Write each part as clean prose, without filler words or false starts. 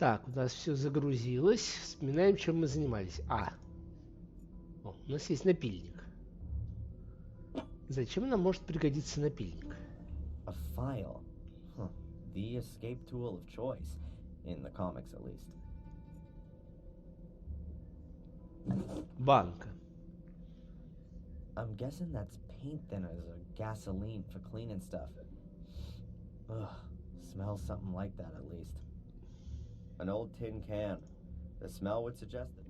Так, у нас все загрузилось. Вспоминаем, чем мы занимались. О, у нас есть напильник. Зачем нам может пригодиться напильник? A file. Huh. The escape tool of choice. In the comics, at least. Банка. I'm guessing that's paint thinners or gasoline for cleaning stuff. Ugh. Smells something like that, at least. An old tin can. The smell would suggest it.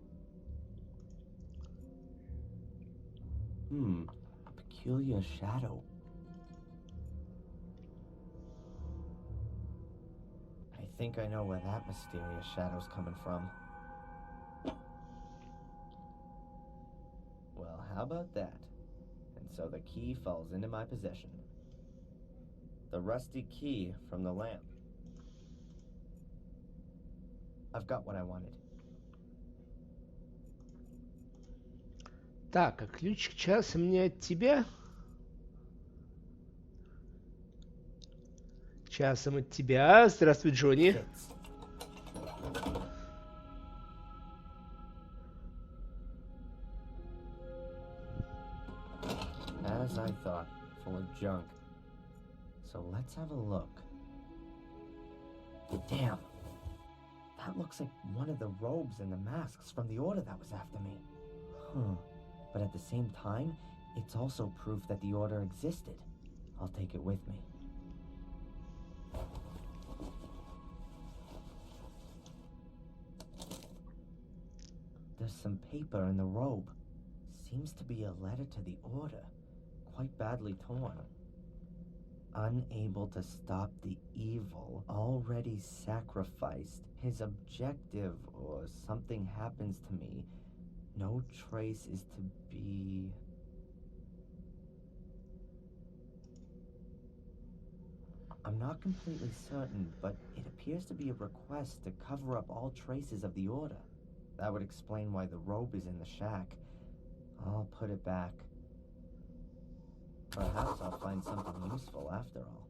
A peculiar shadow. I think I know where that mysterious shadow's coming from. Well, how about that? And so the key falls into my possession. The rusty key from the lamp. I've got what I wanted. Так, а ключ к часу мне от тебя? Часом от тебя. Здравствуй, Джонни. Fits. As I thought, full of junk. So let's have a look. Damn. That looks like one of the robes and the masks from the order that was after me. Huh. But at the same time, it's also proof that the order existed. I'll take it with me. There's some paper in the robe. Seems to be a letter to the order. Quite badly torn. Unable to stop the evil, already sacrificed. His objective, or something happens to me. No trace is to be... I'm not completely certain, but it appears to be a request to cover up all traces of the order. That would explain why the robe is in the shack. I'll put it back. Perhaps I'll find something useful after all.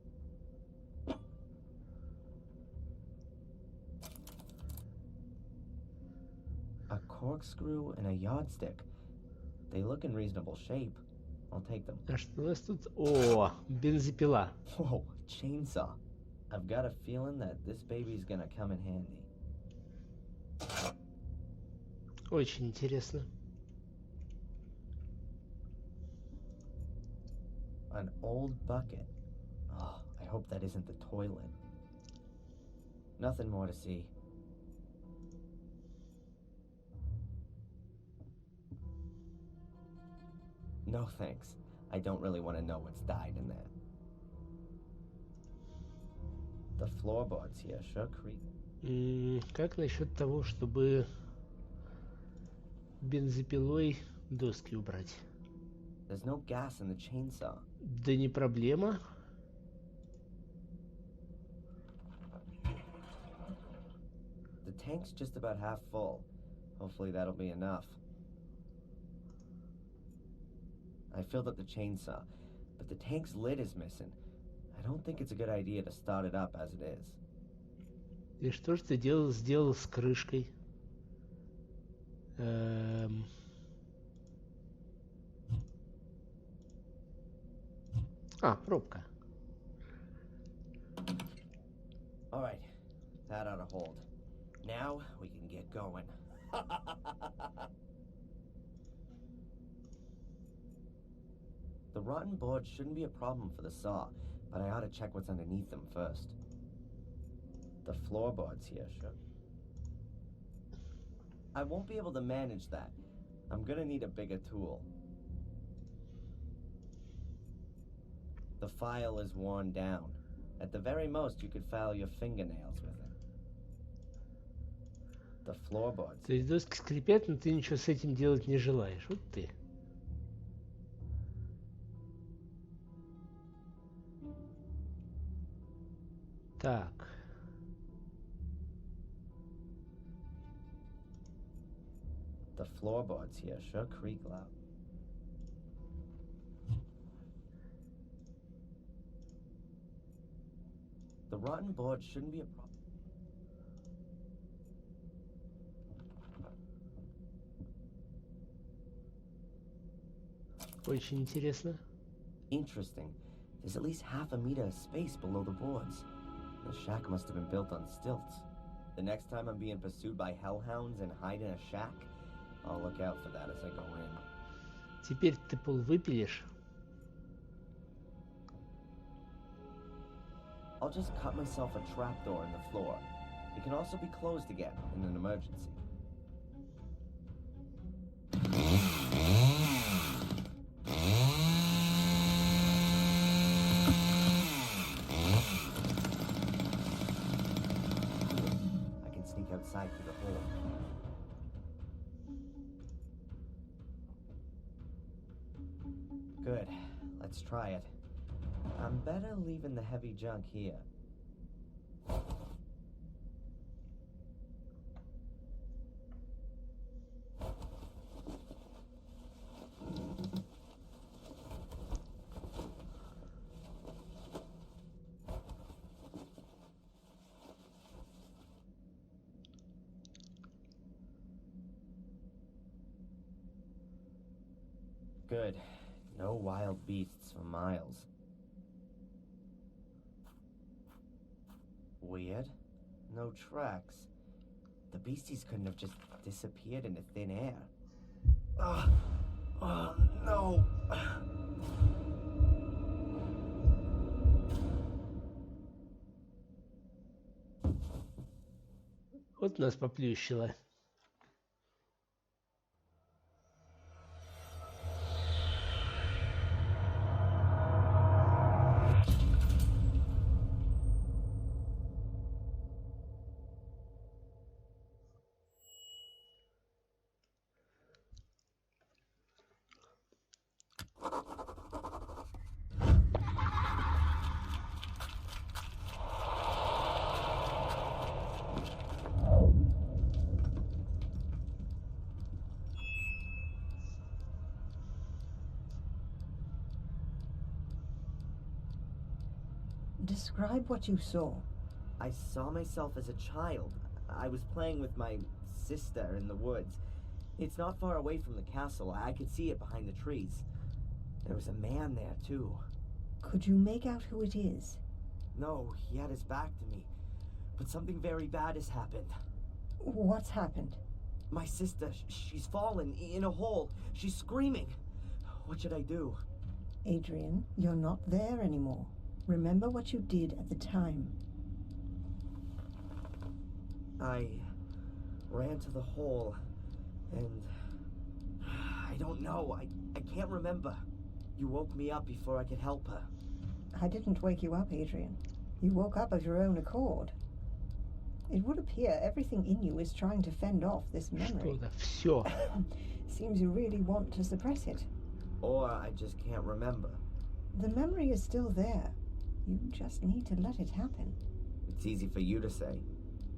A corkscrew and a yardstick. They look in reasonable shape. I'll take them. А что у нас тут? О, бензопила. Whoa, chainsaw. I've got a feeling that this baby's gonna come in handy. Очень интересно. An old bucket. Oh, I hope that isn't the toilet. Nothing more to see. No thanks. I don't really want to know what's died in there. The floorboards here sure creak. Как насчет того, чтобы бензопилой доски убрать? There's no gas in the chainsaw. Да не проблема. The tank's just about half full. Hopefully that'll be enough. I filled up the chainsaw, but the tank's lid is missing. I don't think it's a good idea to start it up as it is. И что ж ты сделал с крышкой? Пробка. All right, that ought to hold. Now we can get going. The rotten boards shouldn't be a problem for the saw, but I ought to check what's underneath them first. The floorboards here, sure. I won't be able to manage that. I'm gonna need a bigger tool. The file is worn down. At the very most, you could file your fingernails with it. The floorboards. То есть доски скрипят, но ты ничего с этим делать не желаешь. Вот ты. Так. The floorboards here sure creak loud. The rotten boards shouldn't be a problem. Очень интересно. Interesting. There's at least half a meter of space below the boards. The shack must have been built on stilts. The next time I'm being pursued by hellhounds and hide in a shack, I'll look out for that as I go in. Теперь ты пол выпилишь. I'll just cut myself a trapdoor in the floor. It can also be closed again in an emergency. I can sneak outside through the hole. Good. Let's try it. I'm better leaving the heavy junk here. Good. No wild beasts for miles. Weird. No tracks. The beasties couldn't have just disappeared into thin air. Oh, no. Вот нас поплющило. Describe what you saw. I saw myself as a child. I was playing with my sister in the woods. It's not far away from the castle. I could see it behind the trees. There was a man there, too. Could you make out who it is? No, he had his back to me. But something very bad has happened. What's happened? My sister, she's fallen in a hole. She's screaming. What should I do? Adrian, you're not there anymore. Remember what you did at the time. I ran to the hole, and I don't know. I can't remember. You woke me up before I could help her. I didn't wake you up, Adrian. You woke up of your own accord. It would appear everything in you is trying to fend off this memory. Что-то все. Seems you really want to suppress it. Or I just can't remember. The memory is still there. You just need to let it happen. It's easy for you to say.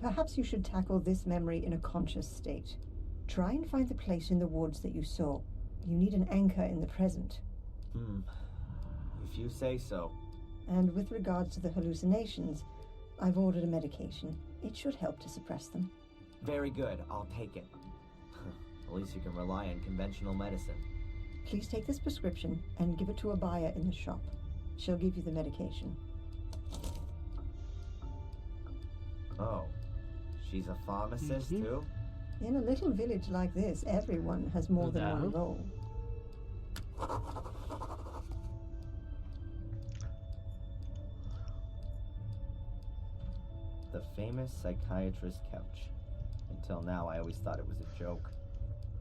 Perhaps you should tackle this memory in a conscious state. Try and find the place in the woods that you saw. You need an anchor in the present. If you say so. And with regards to the hallucinations, I've ordered a medication. It should help to suppress them. Very good. I'll take it. At least you can rely on conventional medicine. Please take this prescription and give it to a buyer in the shop. She'll give you the medication. Oh, she's a pharmacist too? In a little village like this, everyone has more than one role. The famous psychiatrist's couch. Until now, I always thought it was a joke.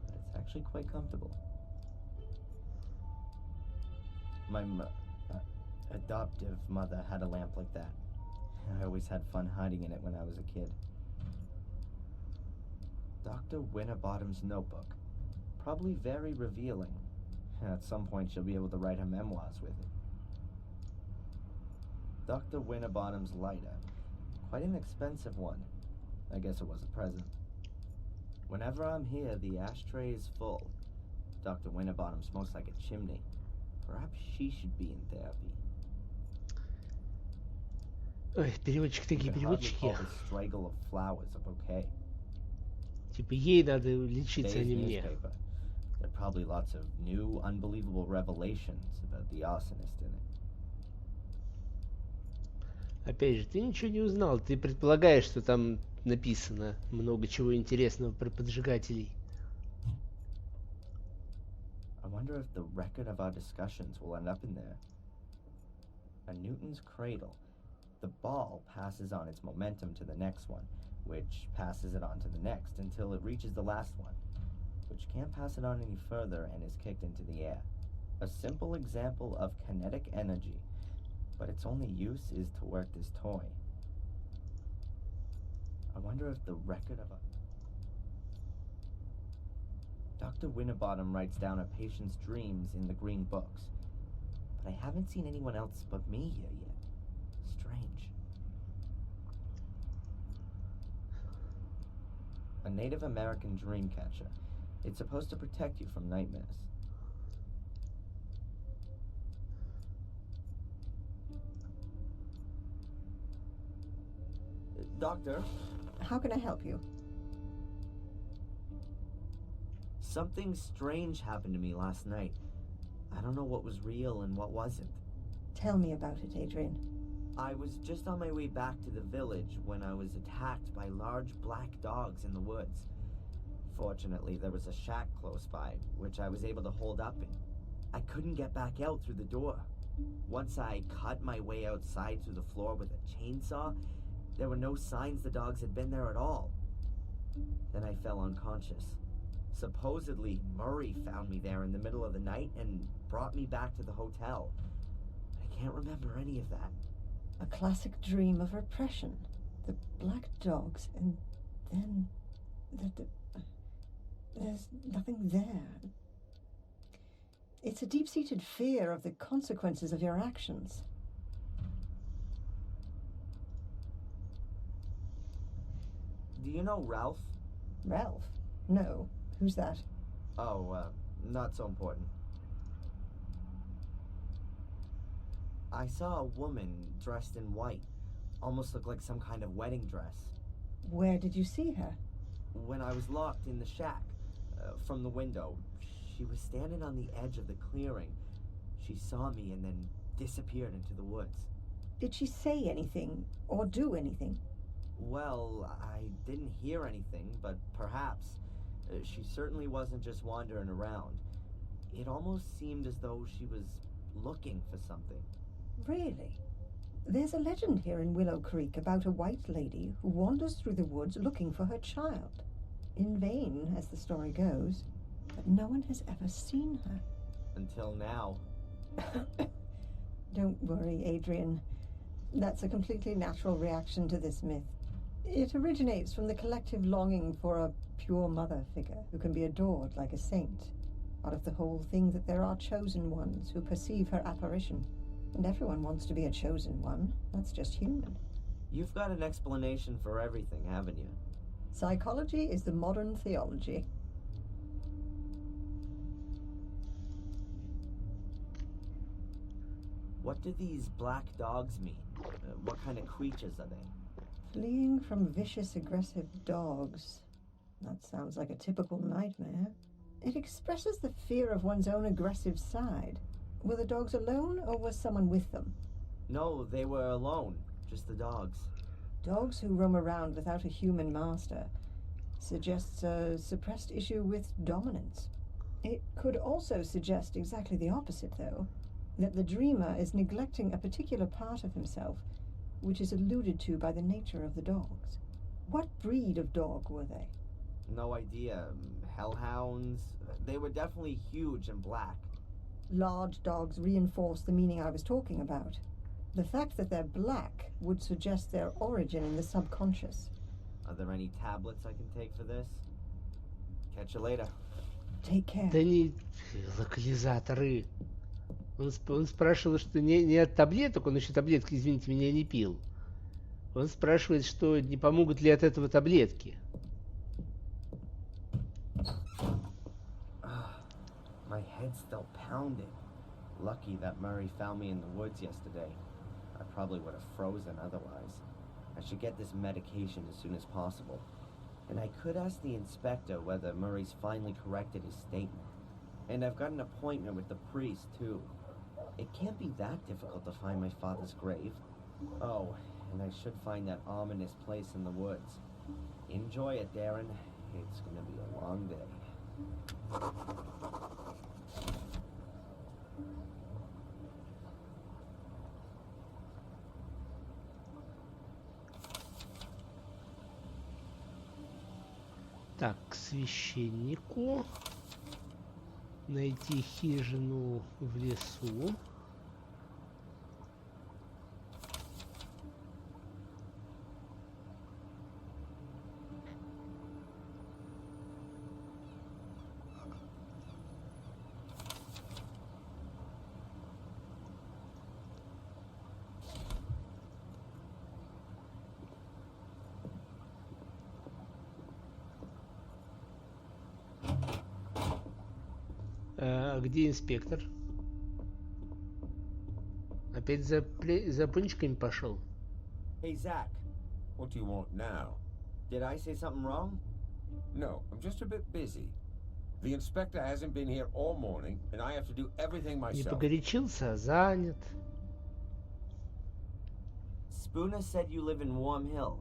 But it's actually quite comfortable. My adoptive mother had a lamp like that. I always had fun hiding in it when I was a kid. Dr. Winterbottom's notebook. Probably very revealing. At some point she'll be able to write her memoirs with it. Dr. Winterbottom's lighter. Quite an expensive one. I guess it was a present. Whenever I'm here, the ashtray is full. Dr. Winterbottom smokes like a chimney. Perhaps she should be in therapy. Ой, переводчики такие переводчики. Straggle of flowers a bouquet. Типа ей надо лечиться, а не мне. There are probably lots of new, unbelievable revelations about the arsonist in it. Опять же, ты ничего не узнал. Ты предполагаешь, что там написано много чего интересного про поджигателей. I wonder if the record of our discussions will end up in there. A Newton's cradle. The ball passes on its momentum to the next one, which passes it on to the next until it reaches the last one, which can't pass it on any further and is kicked into the air. A simple example of kinetic energy, but its only use is to work this toy. I wonder if the record of a... Dr. Winterbottom writes down a patient's dreams in the green books, but I haven't seen anyone else but me here yet. Strange. A Native American dream catcher. It's supposed to protect you from nightmares. Doctor? How can I help you? Something strange happened to me last night. I don't know what was real and what wasn't. Tell me about it, Adrian. I was just on my way back to the village when I was attacked by large black dogs in the woods. Fortunately, there was a shack close by, which I was able to hold up in. I couldn't get back out through the door. Once I cut my way outside through the floor with a chainsaw, there were no signs the dogs had been there at all. Then I fell unconscious. Supposedly, Murray found me there in the middle of the night and brought me back to the hotel. I can't remember any of that. A classic dream of repression. The black dogs, and then there's nothing there. It's a deep-seated fear of the consequences of your actions. Do you know Ralph? Ralph? No. Who's that? Oh, not so important. I saw a woman dressed in white. Almost looked like some kind of wedding dress. Where did you see her? When I was locked in the shack, from the window, she was standing on the edge of the clearing. She saw me and then disappeared into the woods. Did she say anything or do anything? Well, I didn't hear anything, but perhaps. She certainly wasn't just wandering around. It almost seemed as though she was looking for something. Really? There's a legend here in Willow Creek about a white lady who wanders through the woods looking for her child. In vain, as the story goes, but no one has ever seen her. Until now. Don't worry, Adrian. That's a completely natural reaction to this myth. It originates from the collective longing for a pure mother figure who can be adored like a saint, out of the whole thing that there are chosen ones who perceive her apparition. And everyone wants to be a chosen one. That's just human. You've got an explanation for everything, haven't you? Psychology is the modern theology. What do these black dogs mean? What kind of creatures are they? Fleeing from vicious, aggressive dogs. That sounds like a typical nightmare. It expresses the fear of one's own aggressive side. Were the dogs alone, or was someone with them? No, they were alone. Just the dogs. Dogs who roam around without a human master suggests a suppressed issue with dominance. It could also suggest exactly the opposite, though. That the dreamer is neglecting a particular part of himself, which is alluded to by the nature of the dogs. What breed of dog were they? No idea. Hellhounds? They were definitely huge and black. Large dogs reinforce the meaning I was talking about. The fact that they're black would suggest their origin in the subconscious. Are there any tablets I can take for this? Catch you later. Take care. Да не локализаторы. Он спрашивал, что не от таблеток, он еще таблетки, извините меня, не пил. Он спрашивает, что не помогут ли от этого таблетки. My head's still pounding. Lucky that Murray found me in the woods yesterday. I probably would have frozen otherwise. I should get this medication as soon as possible. And I could ask the inspector whether Murray's finally corrected his statement. And I've got an appointment with the priest, too. It can't be that difficult to find my father's grave. Oh, and I should find that ominous place in the woods. Enjoy it, Darren. It's gonna be a long day. Так, к священнику. Найти хижину в лесу. Где инспектор? Опять за пончиками пошел? Hey, Zach. What do you want now? Did I say something wrong? No, I'm just a bit busy. The inspector hasn't been here all morning, and I have to do everything Не myself. погорячился, занят. Spooner said you live in Warm Hill.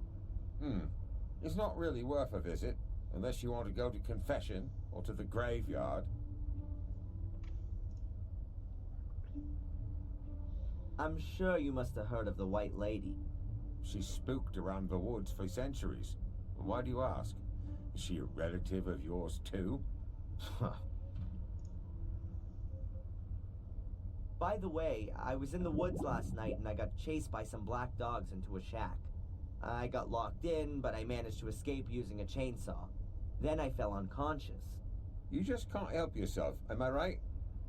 It's not really worth a visit, unless you want to go to confession or to the graveyard. I'm sure you must have heard of the White Lady. She's spooked around the woods for centuries. Why do you ask? Is she a relative of yours too? By the way, I was in the woods last night and I got chased by some black dogs into a shack. I got locked in, but I managed to escape using a chainsaw. Then I fell unconscious. You just can't help yourself, am I right?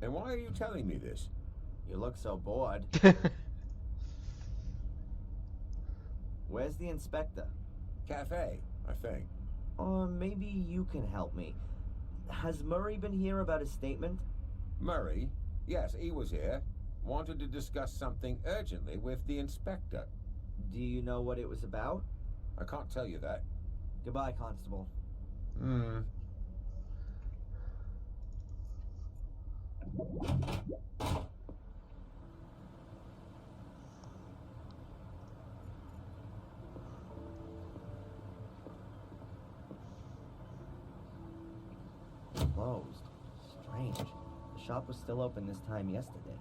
And why are you telling me this? You look so bored. Where's the inspector? Cafe, I think. Or maybe you can help me. Has Murray been here about his statement? Murray? Yes, he was here. Wanted to discuss something urgently with the inspector. Do you know what it was about? I can't tell you that. Goodbye, Constable. Closed. Strange. The shop was still open this time yesterday.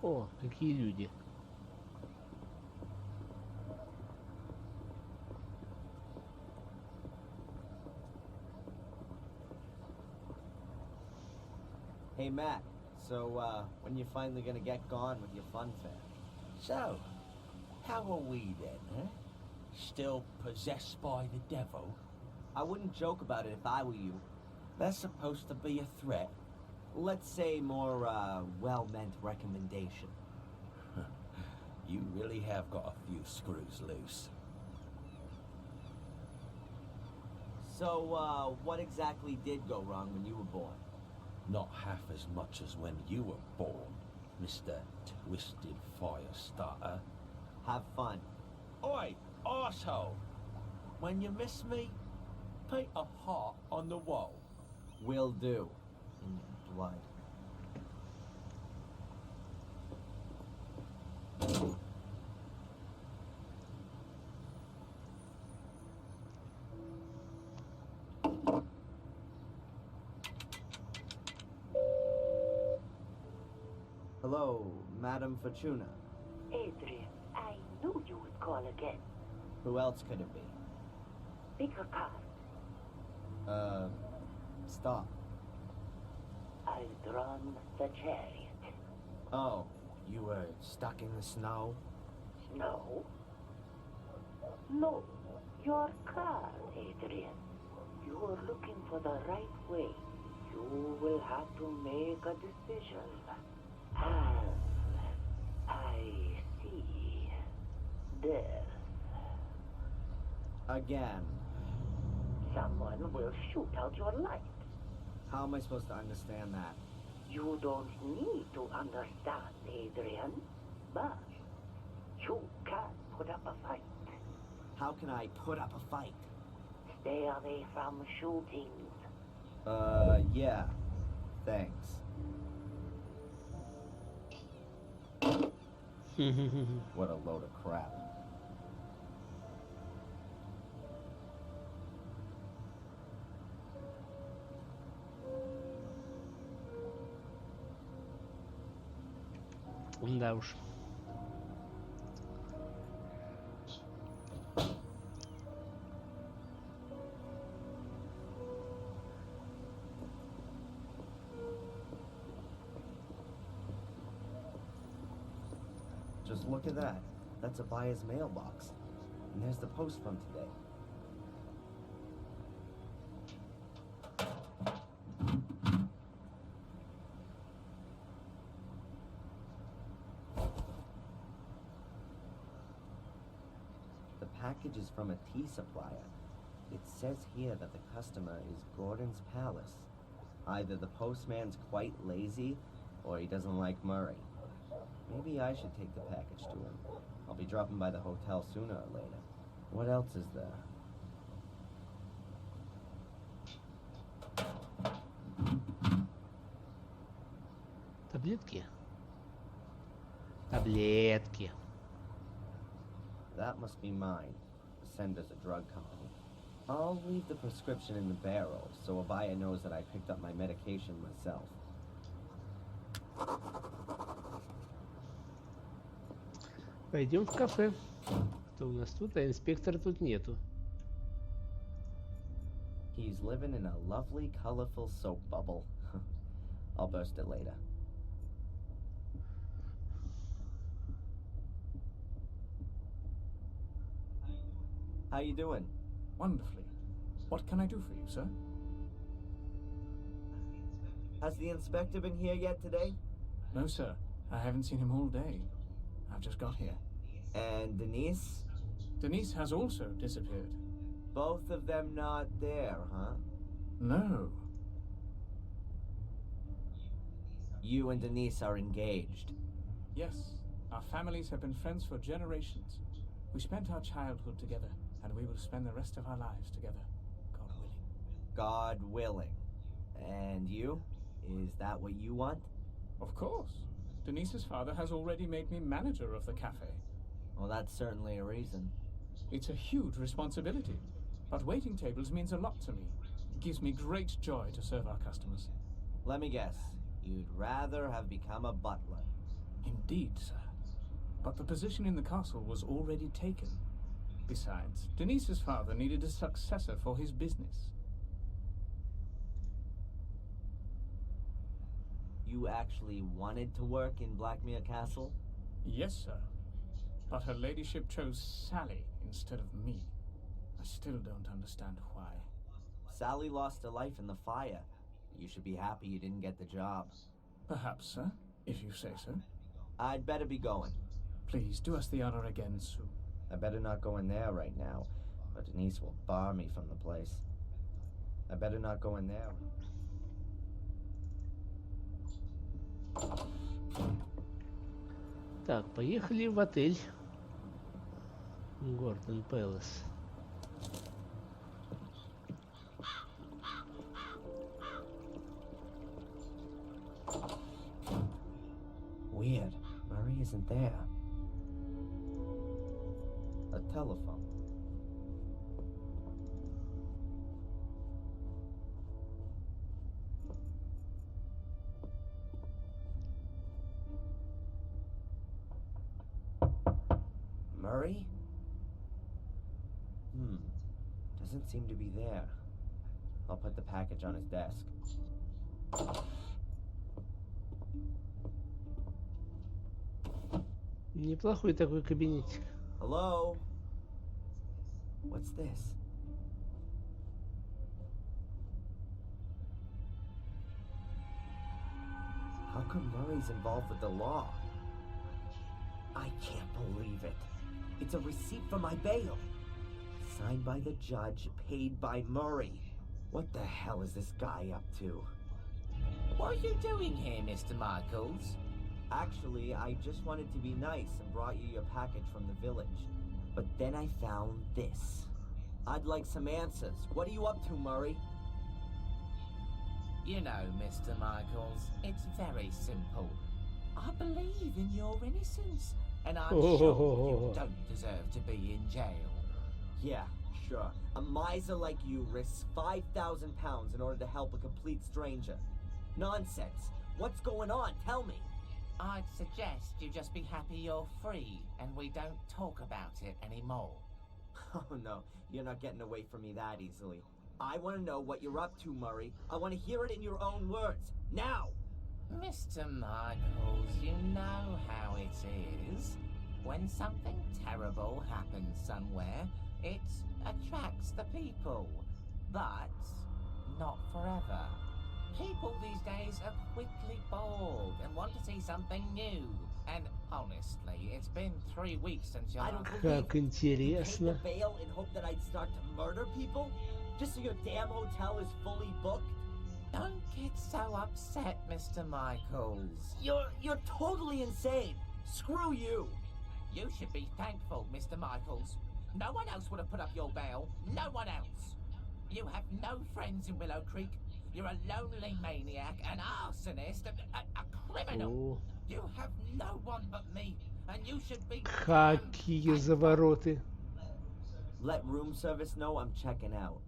О, какие люди. Hey, Matt. So, when you finally gonna get gone with your fun fair? So, how are we then, huh? Still possessed by the devil? I wouldn't joke about it if I were you. That's supposed to be a threat. Let's say more, well-meant recommendation. You really have got a few screws loose. So, what exactly did go wrong when you were born? Not half as much as when you were born, Mr. Twisted Firestarter. Have fun. Oi, arsehole! When you miss me, paint a heart on the wall. Will do. In your blood. Hello, Madam Fortuna. Adrian, I knew you would call again. Who else could it be? Pick a card. Stop. I've drawn the chariot. Oh, you were stuck in the snow? Snow? No, your card, Adrian. You're looking for the right way. You will have to make a decision. And I see death. Again. Someone will shoot out your light. How am I supposed to understand that? You don't need to understand, Adrian, but You can't put up a fight. How can I put up a fight? Stay away from shootings. Yeah. Thanks. What a load of crap. Да уж. Just look at that. That's a buyer's mailbox. And there's the post from today. The package is from a tea supplier. It says here that the customer is Gordon's Palace. Either the postman's quite lazy, or he doesn't like Murray. Maybe I should take the package to him. I'll be dropping by the hotel sooner or later. What else is there? Таблетки? Таблетки. That must be mine. Sender's a drug company. I'll leave the prescription in the barrel, so a buyer knows that I picked up my medication myself. Пойдем в кафе. Что у нас тут? А инспектора тут нету. He's living in a lovely, colorful soap bubble. I'll burst it later. How you doing? Wonderfully. What can I do for you, sir? Has the inspector been here yet today? No, sir. I haven't seen him all day. I've just got here. And Denise? Denise has also disappeared. Both of them not there, huh? No. You and Denise are engaged. Yes. Our families have been friends for generations. We spent our childhood together, and we will spend the rest of our lives together, God willing. God willing. And you? Is that what you want? Of course. Denise's father has already made me manager of the cafe. Well, that's certainly a reason. It's a huge responsibility, but waiting tables means a lot to me. It gives me great joy to serve our customers. Let me guess. You'd rather have become a butler. Indeed, sir. But the position in the castle was already taken. Besides, Denise's father needed a successor for his business. You actually wanted to work in Blackmere Castle? Yes, sir. But her ladyship chose Sally instead of me. I still don't understand why. Sally lost her life in the fire. You should be happy you didn't get the job. Perhaps, sir, if you say so. I'd better be going. Please, do us the honor again, Sue. I better not go in there right now, or Denise will bar me from the place. I better not go in there. Так, поехали в отель. Гордон Пэлас. Weird. Murray isn't there. A telephone. Murray? Doesn't seem to be there. I'll put the package on his desk. Неплохой такой кабинетик. Hello? What's this? How come Murray's involved with the law? I can't believe it. It's a receipt for my bail. Signed by the judge, paid by Murray. What the hell is this guy up to? What are you doing here, Mr. Michaels? Actually, I just wanted to be nice and brought you your package from the village. But then I found this. I'd like some answers. What are you up to, Murray? You know, Mr. Michaels, it's very simple. I believe in your innocence, and I'm sure you don't deserve to be in jail. Yeah, sure. A miser like you risks 5,000 pounds in order to help a complete stranger. Nonsense. What's going on? Tell me. I'd suggest you just be happy you're free, and we don't talk about it anymore. Oh no, you're not getting away from me that easily. I want to know what you're up to, Murray. I want to hear it in your own words. Now! Mr. Michaels, you know how it is. When something terrible happens somewhere, it attracts the people. But not forever. People these days are quickly bored and want to see something new. And honestly, it's been 3 weeks since you I don't last... believe Как you. интересно. You paid the bail in hope that I'd start to murder people? Just so your damn hotel is fully booked? Don't get so upset, Mr. Michaels. You're totally insane. Screw you. You should be thankful, Mr. Michaels. No one else would have put up your bail. No one else. You have no friends in Willow Creek. You're a lonely maniac, an arsonist, a criminal. You have no one but me, and you should be... Какие завороты. Let room service know I'm checking out.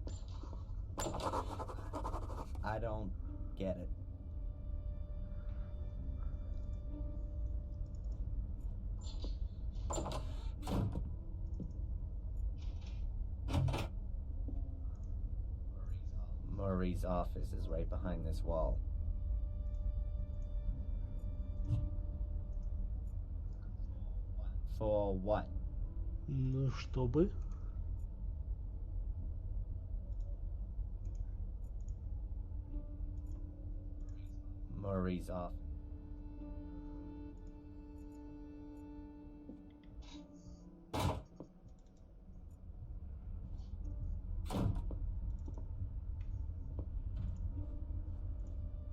I don't get it. Murray's office is right behind this wall. For what? Ну, чтобы... Murray's off.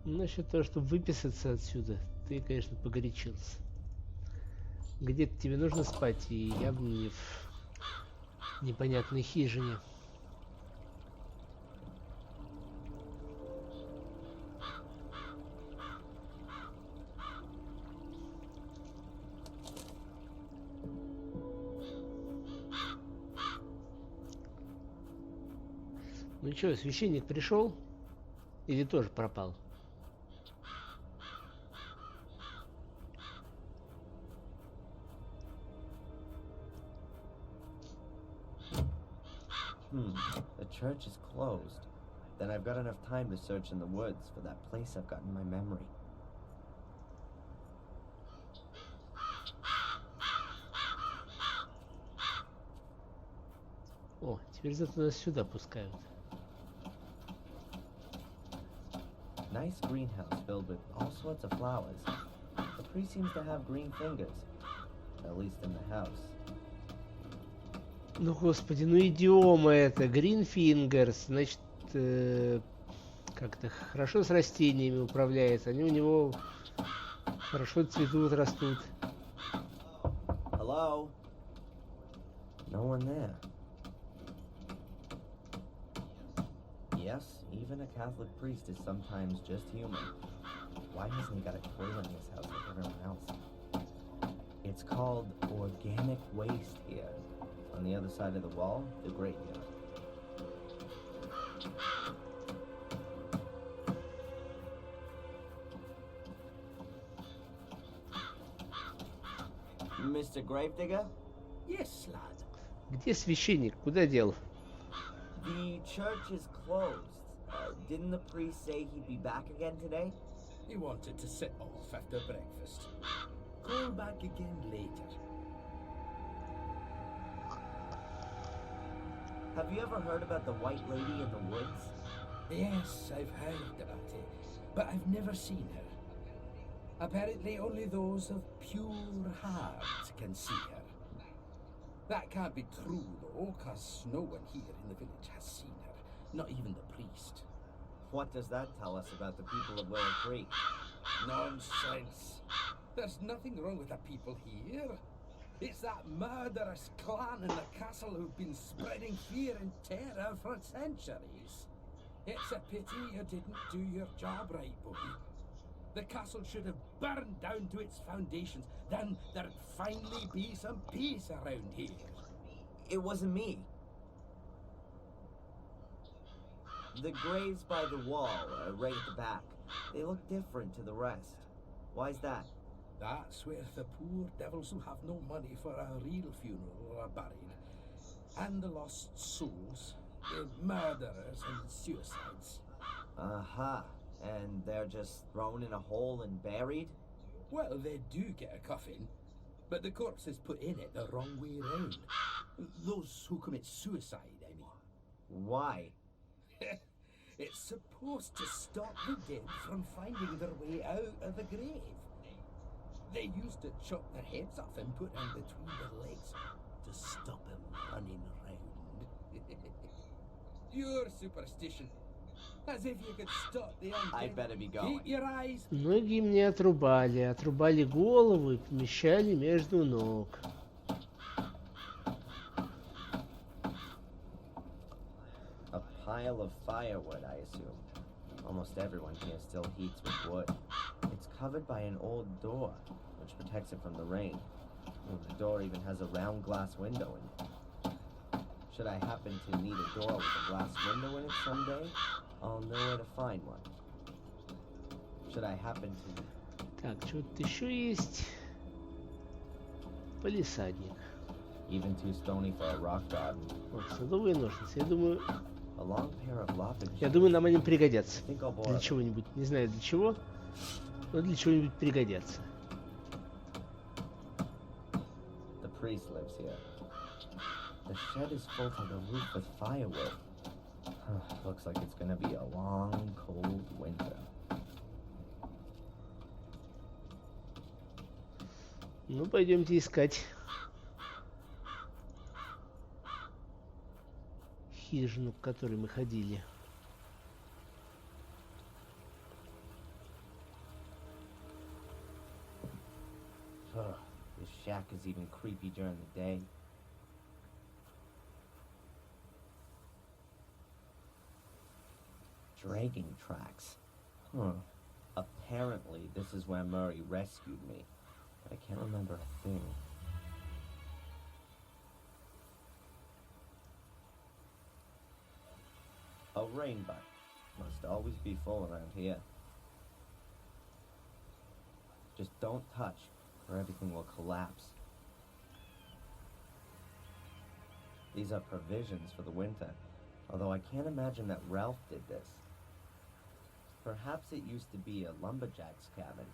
Насчет того, чтобы выписаться отсюда, ты, конечно, погорячился. Где-то тебе нужно спать, и явно не в непонятной хижине. Ну что, священник пришел? Или тоже пропал? The church is closed. Then I've got enough time to search in the woods for that place I've got in my memory. О, теперь зато нас сюда пускают. Nice greenhouse filled with all sorts of flowers. The priest seems to have green fingers. At least in the house. Ну, господи, ну идиома это. Green Fingers, значит, как-то хорошо с растениями управляет. Они у него хорошо цветут, растут. Hello? No one there. Yes, even a Catholic priest is sometimes just human. Why hasn't he got a toilet in his house like everyone else? It's called organic waste here. On the other side of the wall, the graveyard. Mr. Gravedigger? Yes, lad. Где священник? Куда дел? The church is closed. Didn't the priest say he'd be back again today? He wanted to sit off after breakfast. Call back again later. Have you ever heard about the white lady in the woods? Yes, I've heard about it, but I've never seen her. Apparently only those of pure heart can see her. That can't be true, though, because no one here in the village has seen her, not even the priest. What does that tell us about the people of Willow Creek? Nonsense. There's nothing wrong with the people here. It's that murderous clan in the castle who've been spreading fear and terror for centuries. It's a pity you didn't do your job right, boy. The castle should have burned down to its foundations. Then there'd finally be some peace around here. It wasn't me. The graves by the wall, right at the back, they look different to the rest. Why's that? That's where the poor devils who have no money for a real funeral are buried. And the lost souls, the murderers and suicides. Aha. And they're just thrown in a hole and buried? Well, they do get a coffin, but the corpse is put in it the wrong way round. Those who commit suicide, I mean. Why? It's supposed to stop the dead from finding their way out of the grave. They used to chop their heads off and put them between their legs to stop them running around. Pure superstition. As if you could stop the undead. I better be going. Keep your eyes. Ноги мне отрубали. Отрубали голову и помещали между ног. A pile of firewood, I assume. Almost everyone here still heats with wood. It's covered by an old door, which protects it from the rain. The door even has a round glass window in it. Should I happen to need a door with a glass window in it someday, I'll know where to find one. Should I happen to... Так, что-то еще есть. Палисадник. Even too stony for a rock garden. Вот, садовые ножницы. A long pair of lopping Я думаю, нам они пригодятся. I think I'll borrow Для them. чего-нибудь. Не знаю для чего, но для чего-нибудь пригодятся. The priest lives here. The shed is full to the roof with firewood. Looks like it's gonna be a long, cold winter. Ну, пойдемте искать хижину, к которой мы ходили. This shack is even creepy during the day. Dragging tracks. Apparently, this is where Murray rescued me, but I can't remember a thing. A rainbow. Must always be full around here. Just don't touch, or everything will collapse. These are provisions for the winter, although I can't imagine that Ralph did this. Perhaps it used to be a lumberjack's cabin.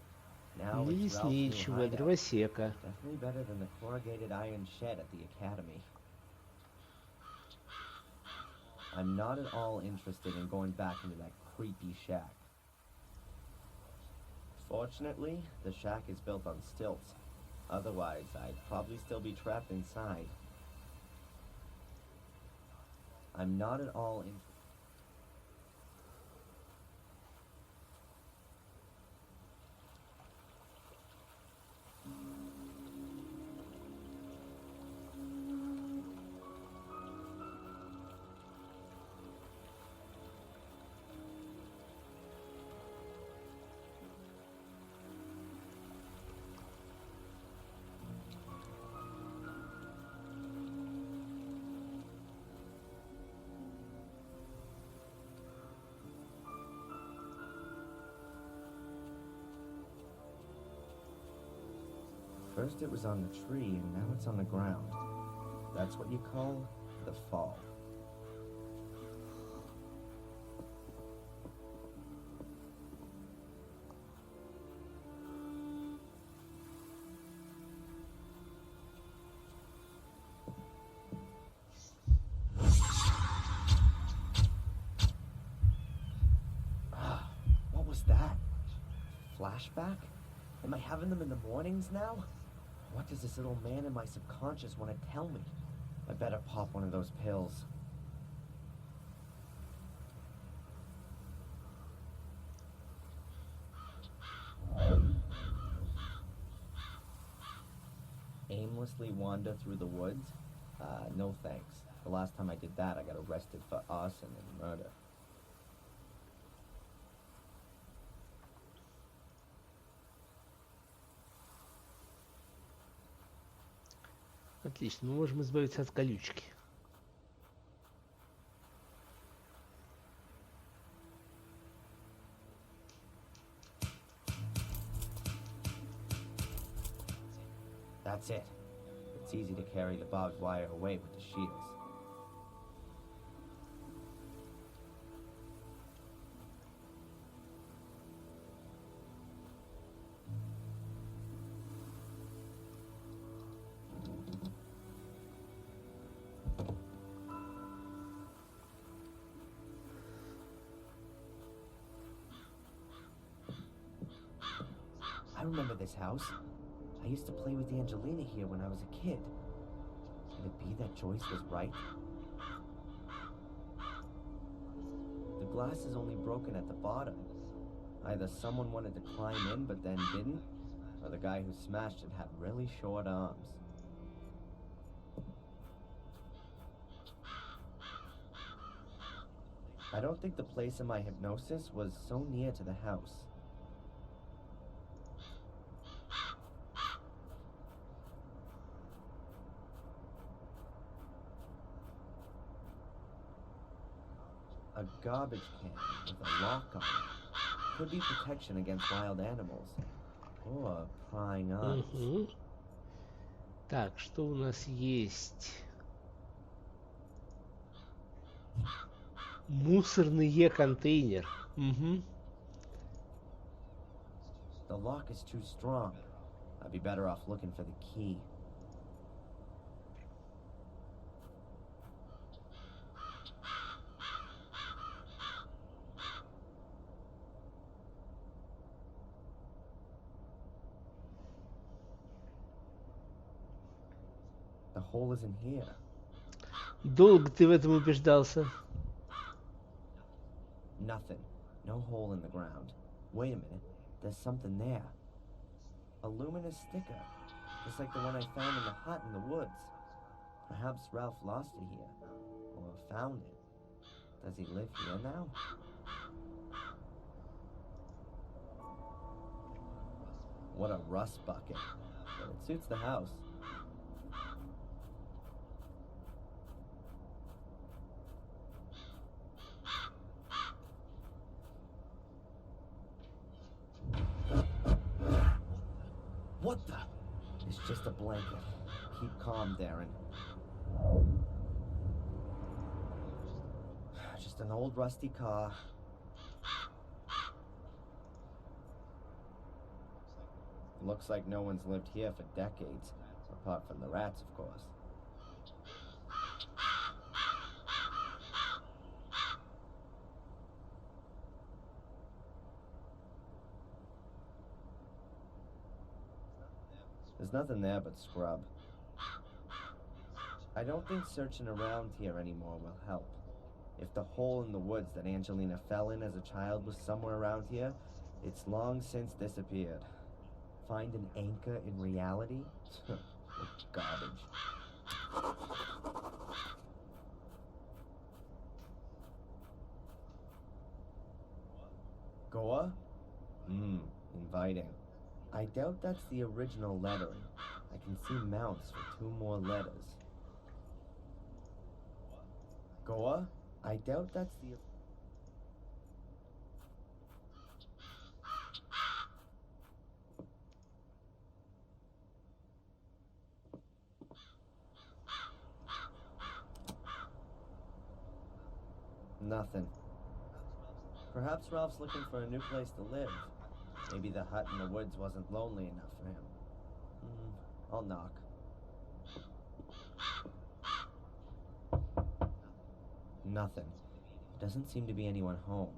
Now Не it's Ralph's new лесничего, hideout. дровосека. Definitely better than the corrugated iron shed at the academy. I'm not at all interested in going back into that creepy shack. Fortunately, the shack is built on stilts. Otherwise, I'd probably still be trapped inside. I'm not at all interested. First it was on the tree, and now it's on the ground. That's what you call the fall. What was that? Flashback? Am I having them in the mornings now? What does this little man in my subconscious want to tell me? I better pop one of those pills. aimlessly wander through the woods? No thanks. The last time I did that, I got arrested for arson and murder. Отлично, мы можем избавиться от колючки. That's it. It's easy to carry the barbed wire away with the shields. I remember this house. I used to play with Angelina here when I was a kid. Could it be that Joyce was right? The glass is only broken at the bottom. Either someone wanted to climb in but then didn't, or the guy who smashed it had really short arms. I don't think the place in my hypnosis was so near to the house. A garbage can with a lock on it. Could be protection against wild animals. Or prying eyes. Угу. Так, что у нас есть? Мусорный контейнер. Угу. The lock is too strong. I'd be better off looking for the key. The hole isn't here. Долго ты в этом убеждался? Nothing. No hole in the ground. Wait a minute. There's something there. A luminous sticker. Just like the one I found in the hut in the woods. Perhaps Ralph lost it here. Or found it. Does he live here now? What a rust bucket. But it suits the house. What the? It's just a blanket. Keep calm, Darren. Just an old rusty car. Looks like no one's lived here for decades. Apart from the rats, of course. There's nothing there but scrub. I don't think searching around here anymore will help. If the hole in the woods that Angelina fell in as a child was somewhere around here, it's long since disappeared. Find an anchor in reality? Garbage. Goa? Inviting. I doubt that's the original lettering. I can see mounts for 2 more letters. Goa? I doubt that's the... Nothing. Perhaps Ralph's looking for a new place to live. Maybe the hut in the woods wasn't lonely enough for him. I'll knock. Nothing. Doesn't seem to be anyone home.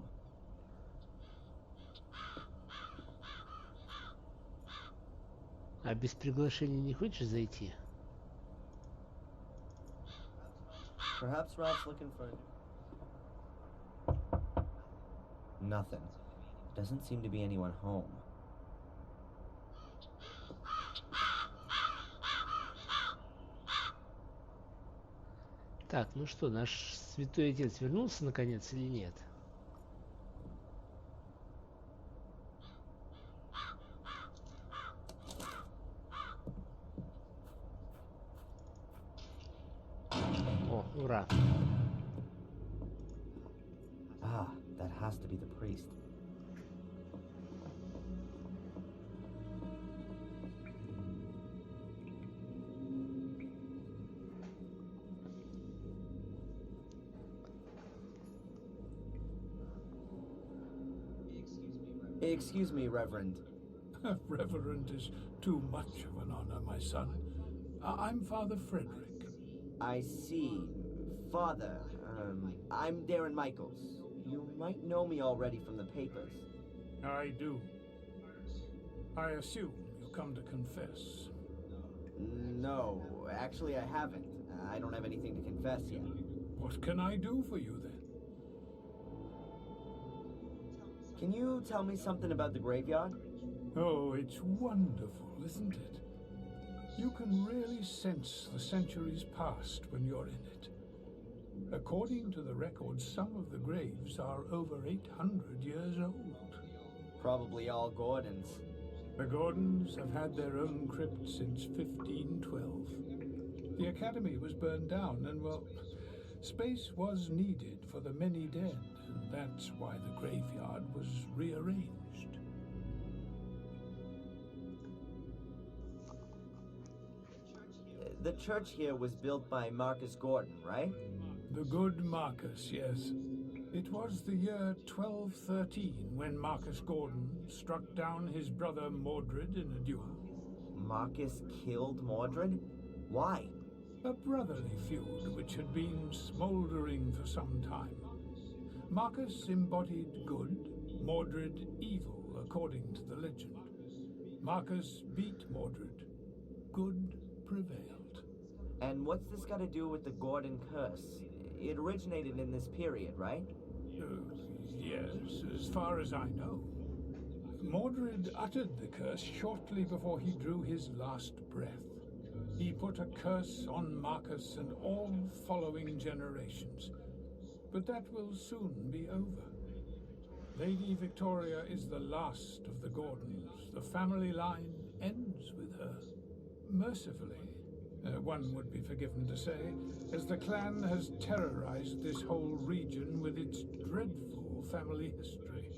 А без приглашения не хочешь зайти? Perhaps Ralph's looking for... Nothing. Doesn't seem to be anyone home. Так, ну что, наш святой отец вернулся наконец или нет? О, ура. Ah, that has to be the priest. Excuse me, Reverend. Reverend is too much of an honor, my son. I'm Father Frederick. I see. Father, I'm Darren Michaels. You might know me already from the papers. I do. I assume you come to confess. No, actually I haven't. I don't have anything to confess yet. What can I do for you then? Can you tell me something about the graveyard? Oh, it's wonderful, isn't it? You can really sense the centuries past when you're in it. According to the records, some of the graves are over 800 years old. Probably all Gordons. The Gordons have had their own crypt since 1512. The academy was burned down and, well, space was needed for the many dead, and that's why the graveyard was rearranged. The church here was built by Marcus Gordon, right? The good Marcus, yes. It was the year 1213 when Marcus Gordon struck down his brother Mordred in a duel. Marcus killed Mordred? Why? A brotherly feud which had been smoldering for some time. Marcus embodied good, Mordred evil, according to the legend. Marcus beat Mordred. Good prevailed. And what's this got to do with the Gordon curse? It originated in this period, right? Yes, as far as I know. Mordred uttered the curse shortly before he drew his last breath. He put a curse on Marcus and all following generations. But that will soon be over. Lady Victoria is the last of the Gordons. The family line ends with her. Mercifully, one would be forgiven to say, as the clan has terrorized this whole region with its dreadful family history.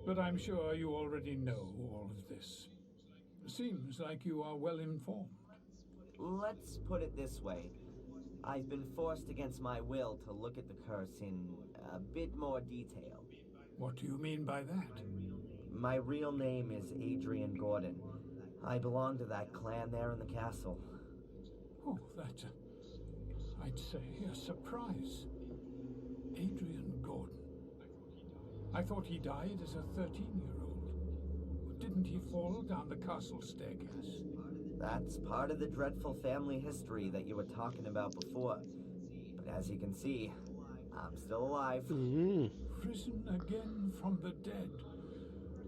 But I'm sure you already know all of this. Seems like you are well informed. Let's put it this way. I've been forced against my will to look at the curse in a bit more detail. What do you mean by that? My real name is Adrian Gordon. I belong to that clan there in the castle. Oh, that's I'd say a surprise. Adrian Gordon. I thought he died as a 13-year-old. Didn't he fall down the castle staircase? That's part of the dreadful family history that you were talking about before. But as you can see, I'm still alive. Risen again from the dead.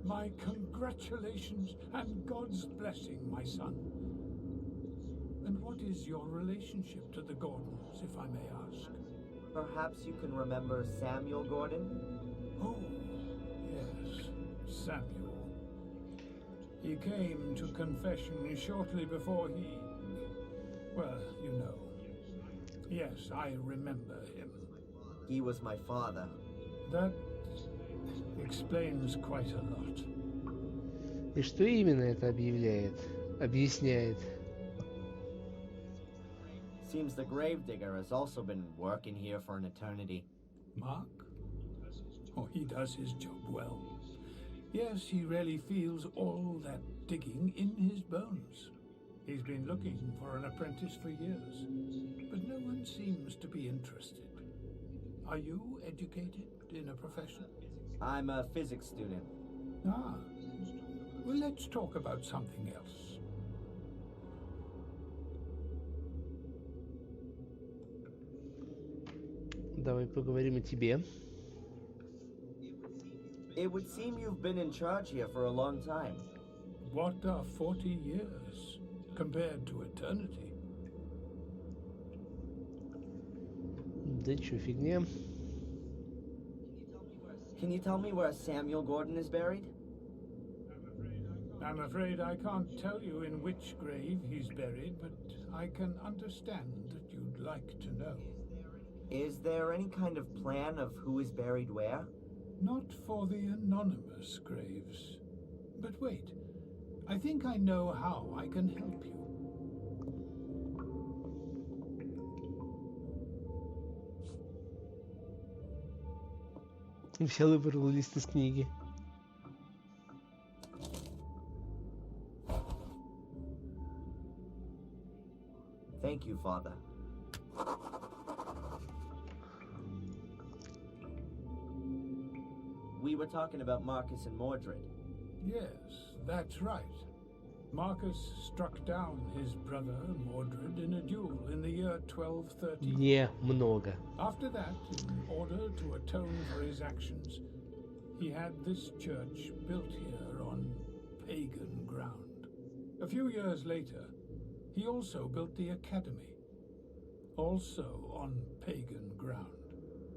My congratulations and God's blessing, my son. And what is your relationship to the Gordons, if I may ask? Perhaps you can remember Samuel Gordon? Oh, yes, Samuel. He came to confession shortly before he... Well, you know. Yes, I remember him. He was my father. That explains quite a lot. И что именно это объясняет? Seems the gravedigger has also been working here for an eternity. Mark? Oh, he does his job well. Yes, he really feels all that digging in his bones. He's been looking for an apprentice for years, but no one seems to be interested. Are you educated in a profession? I'm a physics student. Ah, well, let's talk about something else. Давай поговорим о тебе. It would seem you've been in charge here for a long time. What are 40 years compared to eternity? Да чё, фигня? Can you tell me where Samuel Gordon is buried? I'm afraid I can't tell you in which grave he's buried, but I can understand that you'd like to know. Is there any kind of plan of who is buried where? Not for the anonymous graves. But wait, I think I know how I can help you. Взял и вырвал лист из книги. Thank you, Father. We were talking about Marcus and Mordred. Yes, that's right. Marcus struck down his brother Mordred in a duel in the year 1213. Немного. After that, in order to atone for his actions, he had this church built here on pagan ground. A few years later, he also built the academy, also on pagan ground.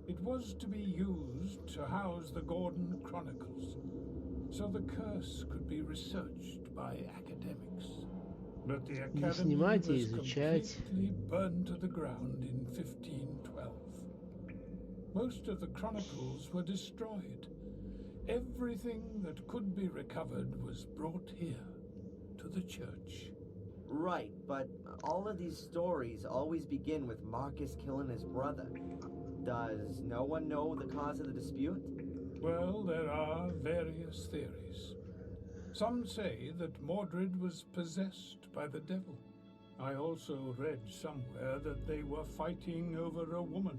It was to be used to house the Gordon Chronicles, so the curse could be researched by academics. But the academy was completely burned to the ground in 1512. Most of the chronicles were destroyed. Everything that could be recovered was brought here, to the church. Right, but all of these stories always begin with Marcus killing his brother. Does no one know the cause of the dispute? Well, there are various theories. Some say that Mordred was possessed by the devil. I also read somewhere that they were fighting over a woman,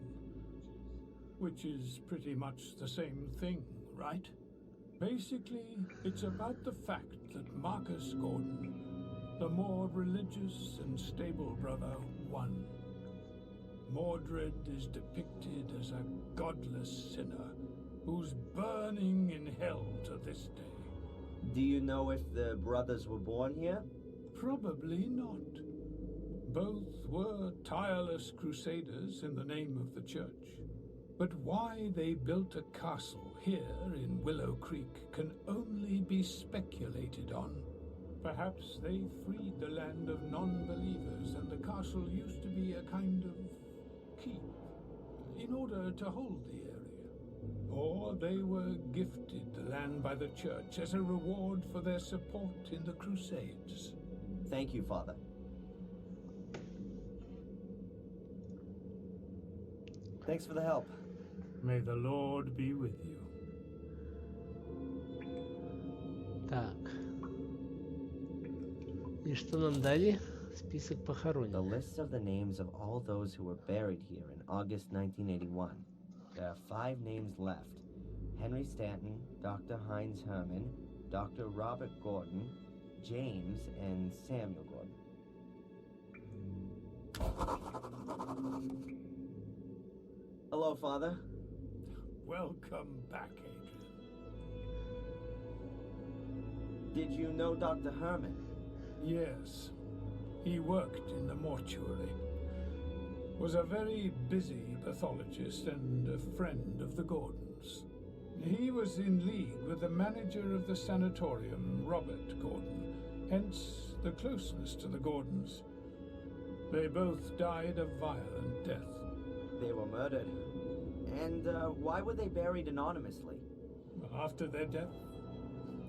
which is pretty much the same thing, right? Basically, it's about the fact that Marcus Gordon, the more religious and stable brother, won. Mordred is depicted as a godless sinner who's burning in hell to this day. Do you know if the brothers were born here? Probably not. Both were tireless crusaders in the name of the church. But why they built a castle here in Willow Creek can only be speculated on. Perhaps they freed the land of non-believers and the castle used to be a kind of keep in order to hold the area. Or they were gifted the land by the church as a reward for their support in the Crusades. Thank you, Father. Thanks for the help. May the Lord be with you. Так. И что нам дали? Список The похоронен. list of the names of all those who were buried here in August 1981. There are 5 names left. Henry Stanton, Dr. Heinz Herman, Dr. Robert Gordon, James, and Samuel Gordon. Hello, Father. Welcome back, Adrian. Did you know Dr. Herman? Yes. He worked in the mortuary. Was a very busy pathologist and a friend of the Gordons. He was in league with the manager of the sanatorium, Robert Gordon, hence the closeness to the Gordons. They both died a violent death. They were murdered. And why were they buried anonymously? After their death,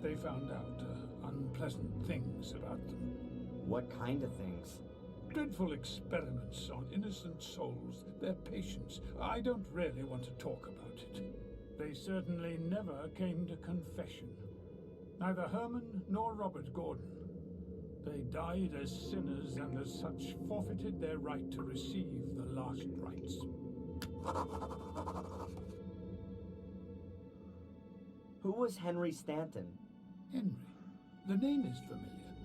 they found out unpleasant things about them. What kind of things? Dreadful experiments on innocent souls, their patients. I don't really want to talk about it. They certainly never came to confession. Neither Herman nor Robert Gordon. They died as sinners and as such forfeited their right to receive the last rites. Who was Henry Stanton? Henry. The name is familiar,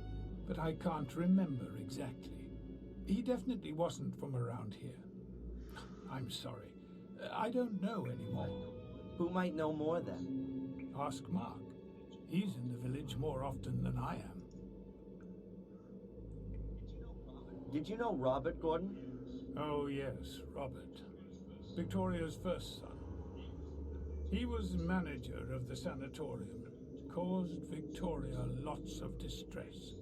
but I can't remember exactly. He definitely wasn't from around here. I'm sorry. I don't know anymore. Who might know more then? Ask Mark. He's in the village more often than I am. Did you know Robert Gordon? Oh yes, Robert. Victoria's first son. He was manager of the sanatorium, caused Victoria lots of distress.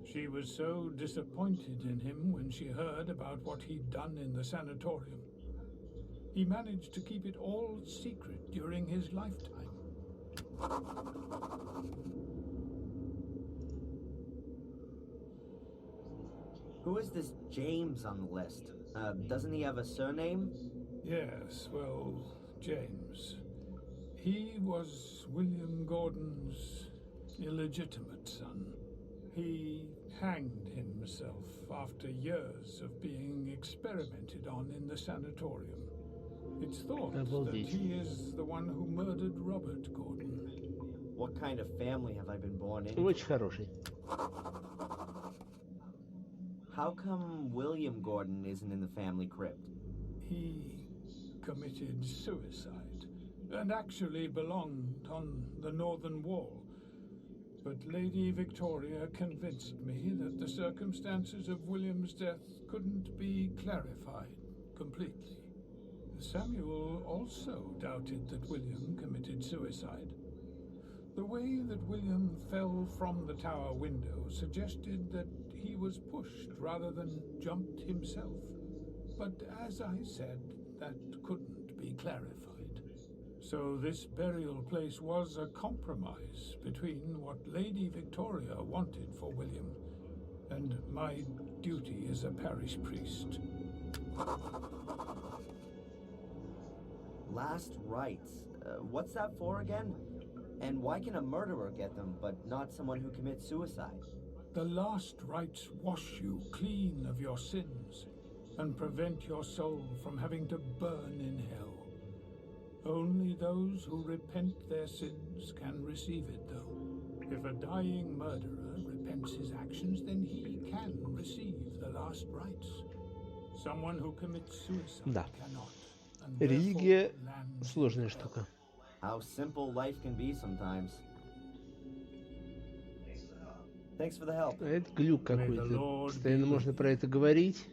She was so disappointed in him when she heard about what he'd done in the sanatorium. He managed to keep it all secret during his lifetime. Who is this James on the list? Doesn't he have a surname? Yes, well, James. He was William Gordon's illegitimate son. He hanged himself after years of being experimented on in the sanatorium. It's thought that he is the one who murdered Robert Gordon. What kind of family have I been born in? Очень хороший. How come William Gordon isn't in the family crypt? He committed suicide and actually belonged on the northern wall. But Lady Victoria convinced me that the circumstances of William's death couldn't be clarified completely. Samuel also doubted that William committed suicide. The way that William fell from the tower window suggested that he was pushed rather than jumped himself. But as I said, that couldn't be clarified. So this burial place was a compromise between what Lady Victoria wanted for William and my duty as a parish priest. Last rites. What's that for again? And why can a murderer get them, but not someone who commits suicide? The last rites wash you clean of your sins and prevent your soul from having to burn in hell. Only those who repent their sins can receive it, though. If a dying murderer repents his actions, then he can receive the last rites. Someone who commits suicide cannot. Религия сложная штука. How simple life can be sometimes. Thanks for the help. Это глюк какой-то. Постоянно можно про это говорить.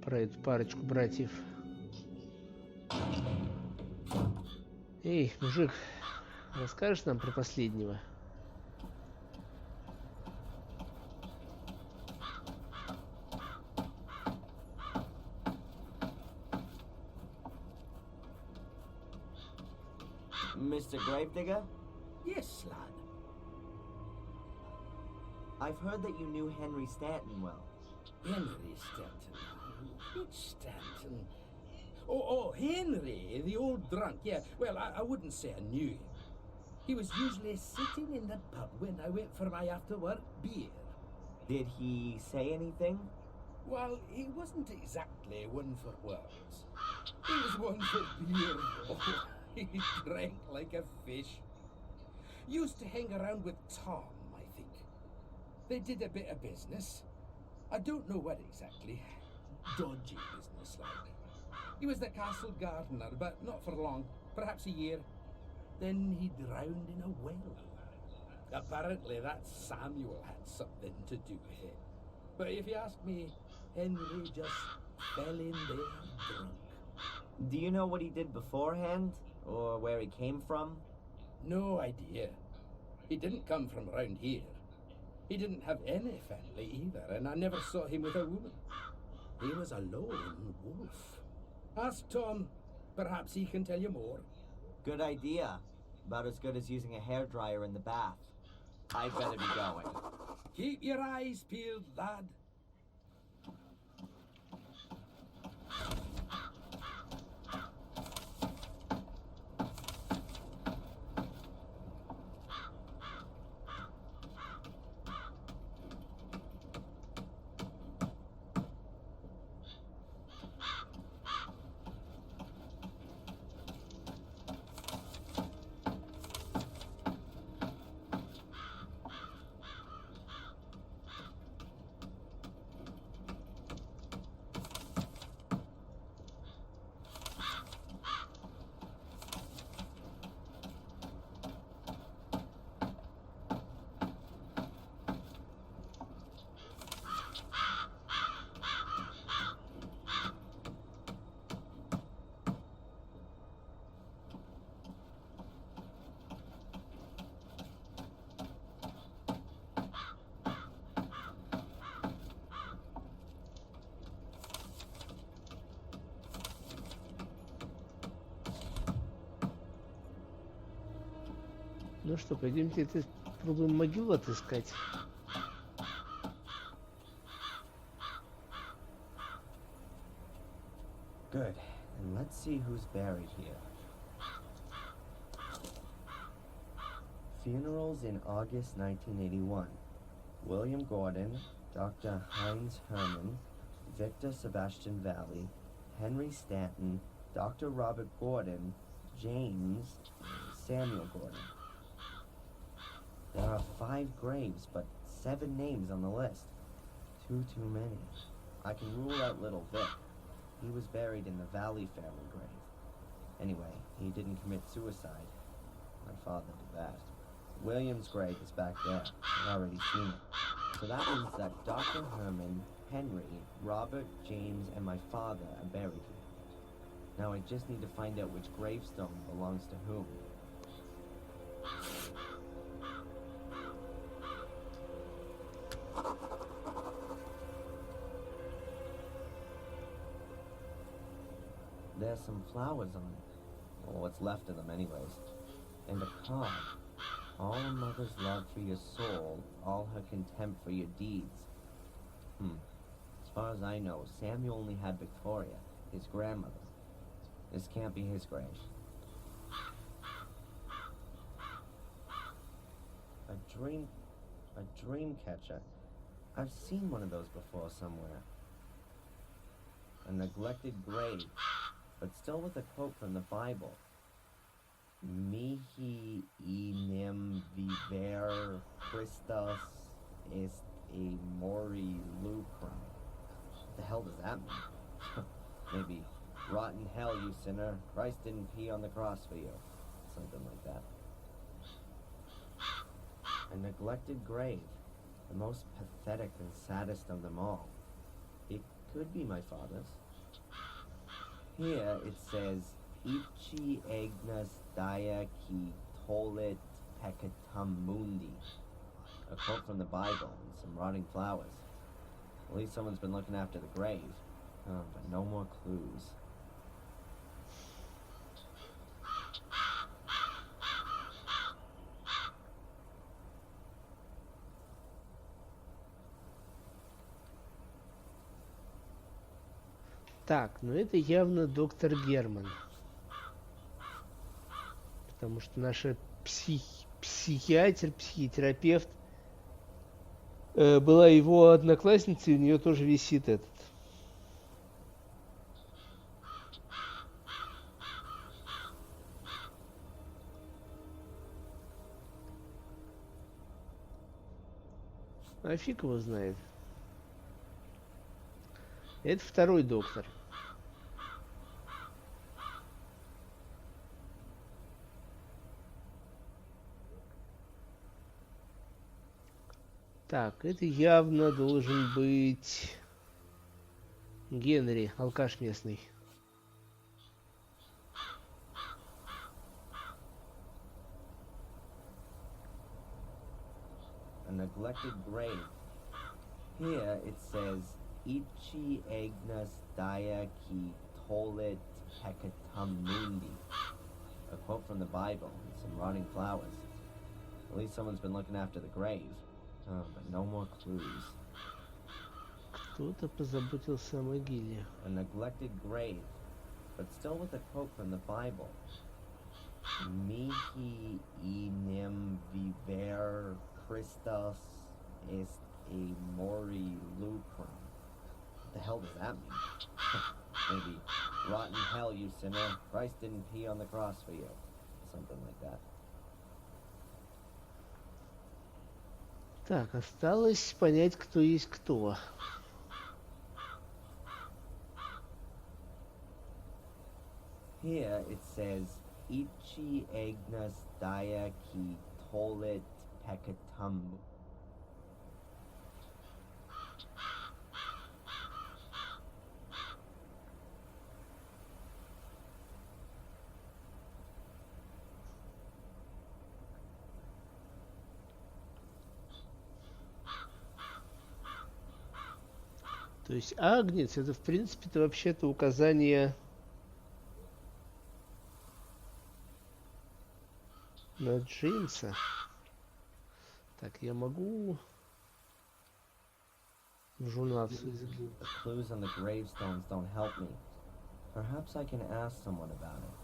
Про эту парочку братьев. Эй, мужик, расскажешь нам про последнего? Mr. Gravedigger? Yes, lad. I've heard that you knew Henry Stanton well. Henry Stanton. Which Stanton? Oh, Henry, the old drunk. Yeah, well, I wouldn't say I knew him. He was usually sitting in the pub when I went for my after-work beer. Did he say anything? Well, he wasn't exactly one for words. He was one for beer, though. He drank like a fish. Used to hang around with Tom, I think. They did a bit of business. I don't know what exactly. Dodgy business, like. He was the castle gardener, but not for long. Perhaps a year. Then he drowned in a well. Apparently that Samuel had something to do with it. But if you ask me, Henry just fell in there drunk. Do you know what he did beforehand? Or where he came from? No idea. He didn't come from around here. He didn't have any family either, and I never saw him with a woman. He was a lone wolf. Ask Tom. Perhaps he can tell you more. Good idea. About as good as using a hairdryer in the bath. I'd better be going. Keep your eyes peeled, lad. Ну что, пойдемте попробуем могилу отыскать. Good. And let's see who's buried here. Funerals in August 1981. William Gordon, Dr. Heinz Hermann, Victor Sebastian Valley, Henry Stanton, Dr. Robert Gordon, James, Samuel Gordon. There are 5 graves, but 7 names on the list. Too many. I can rule out Little Vic. He was buried in the Valley family grave. Anyway, he didn't commit suicide. My father did that. William's grave is back there. I've already seen it. So that means that Dr. Herman, Henry, Robert, James, and my father are buried here. Now I just need to find out which gravestone belongs to whom. There's some flowers on it. Well, what's left of them anyways. And a card. All a mother's love for your soul, all her contempt for your deeds. As far as I know, Samuel only had Victoria, his grandmother. This can't be his grave. A dream catcher. I've seen one of those before somewhere. A neglected grave, but still with a quote from the Bible. Mihi enim viver Christus est a mori lucrum. What the hell does that mean? Maybe, rot in hell, you sinner. Christ didn't pee on the cross for you. Something like that. A neglected grave. The most pathetic and saddest of them all. It could be my father's. Here it says, Ichi Agnes Dia Ki Tolit Peccatum Mundi. A quote from the Bible and some rotting flowers. At least someone's been looking after the grave. But no more clues. Так, ну это явно доктор Герман. Потому что наша психиатерапевт была его одноклассницей, у нее тоже висит этот. А фиг его знает. Это второй доктор. Так, это явно должен быть Генри, алкаш местный. A neglected grave. Here it says, Ichi Agnes Dia Ki Tolit Peccatum Mundi. A quote from the Bible and some rotting flowers. At least someone's been looking after the grave. But no more clues. Кто-то позаботился о могиле. A neglected grave, but still with a quote from the Bible. Mihi enim viver Christus est a mori lucrum. What the hell does that mean? Maybe, rot in hell, you sinner. Christ didn't pee on the cross for you. Something like that. Так, осталось понять, кто есть кто. Here it says, Ichi Agnes Dia Ki Tolit Peccatum. То есть агнец это в принципе-то вообще-то указание на Джеймса. Так, я могу в журнал все The clues on the gravestones don't help me. Perhaps I can ask someone about it.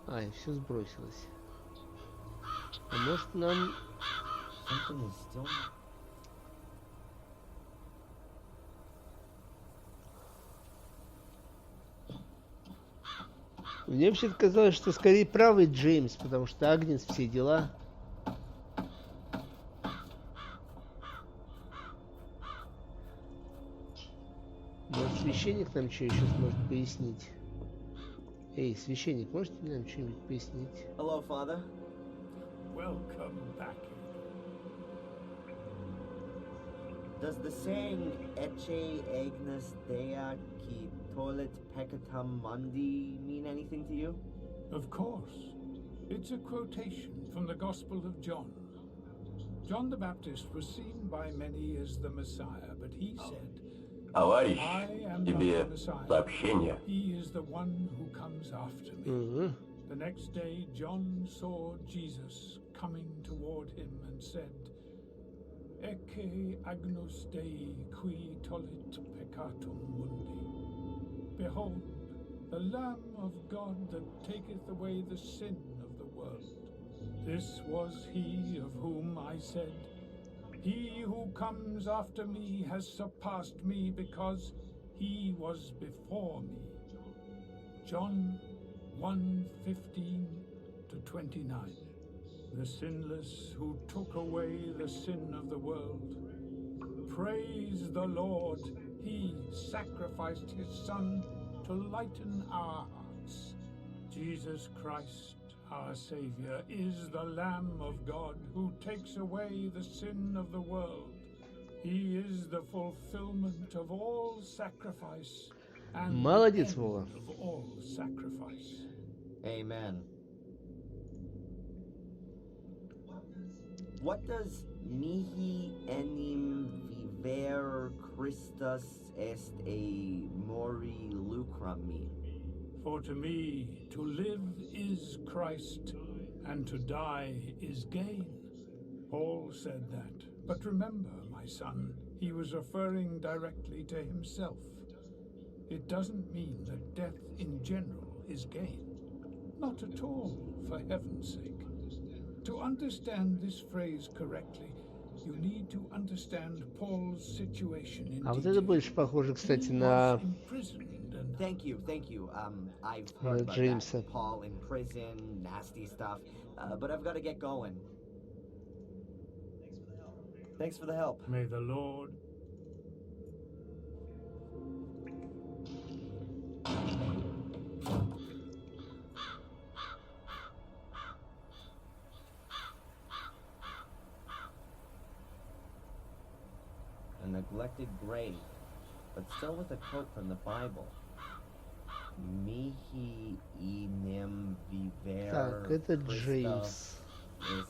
Ай, все сбросилось. А может нам... Something is still... Мне вообще казалось, что скорее правый Джеймс, потому что Агнец, все дела. Может, священник нам что еще сможет пояснить? Эй, священник, можете нам что-нибудь пояснить? Hello, Father. Welcome back. Does the saying Ecce Agnes Dea qui toilet peccatum mundi mean anything to you? Of course. It's a quotation from the Gospel of John. John the Baptist was seen by many as the Messiah, but he said, Товарищ, I am not тебе the Messiah. сообщение. He is the one who comes after me. The next day, John saw Jesus coming toward him and said, Ecce agnus Dei qui tollit peccatum mundi. Behold, the Lamb of God that taketh away the sin of the world. This was he of whom I said, He who comes after me has surpassed me because he was before me. John 1:15 to 29. The sinless who took away the sin of the world. Praise the Lord, he sacrificed his Son to lighten our hearts. Jesus Christ, our Savior, is the Lamb of God who takes away the sin of the world. He is the fulfillment of all sacrifice and Молодец, the Вова. end of all sacrifice. Amen. What does mihi enim viver Christus est a mori lucrum mean? For to me, to live is Christ, and to die is gain. Paul said that. But remember, my son, he was referring directly to himself. It doesn't mean that death in general is gain. Not at all, for heaven's sake. To understand this phrase correctly, you need to understand Paul's situation in А вот detail. это больше похоже, кстати, He на... was imprisoned and Thank you. I've heard about James. that. Paul in prison, nasty stuff. But I've got to get going. Thanks for the help. may the Lord A neglected grave, but still with a quote from the Bible. Mihi enim viver Так, это Christus Джеймс. est...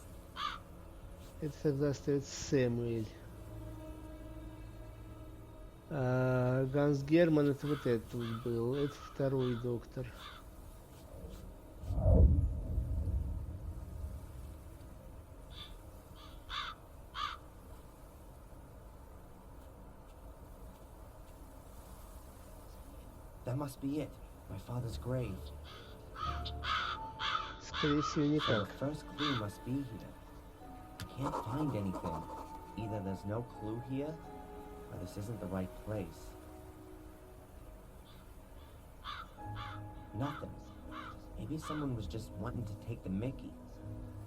Это тогда остается Сэмюэль. А Ганс Герман это вот этот вот был. Это второй доктор. That must be it. My father's grave. Скорее всего, So никак. the first clue must be here. I can't find anything. Either there's no clue here, or this isn't the right place. Nothing. Maybe someone was just wanting to take the mickey.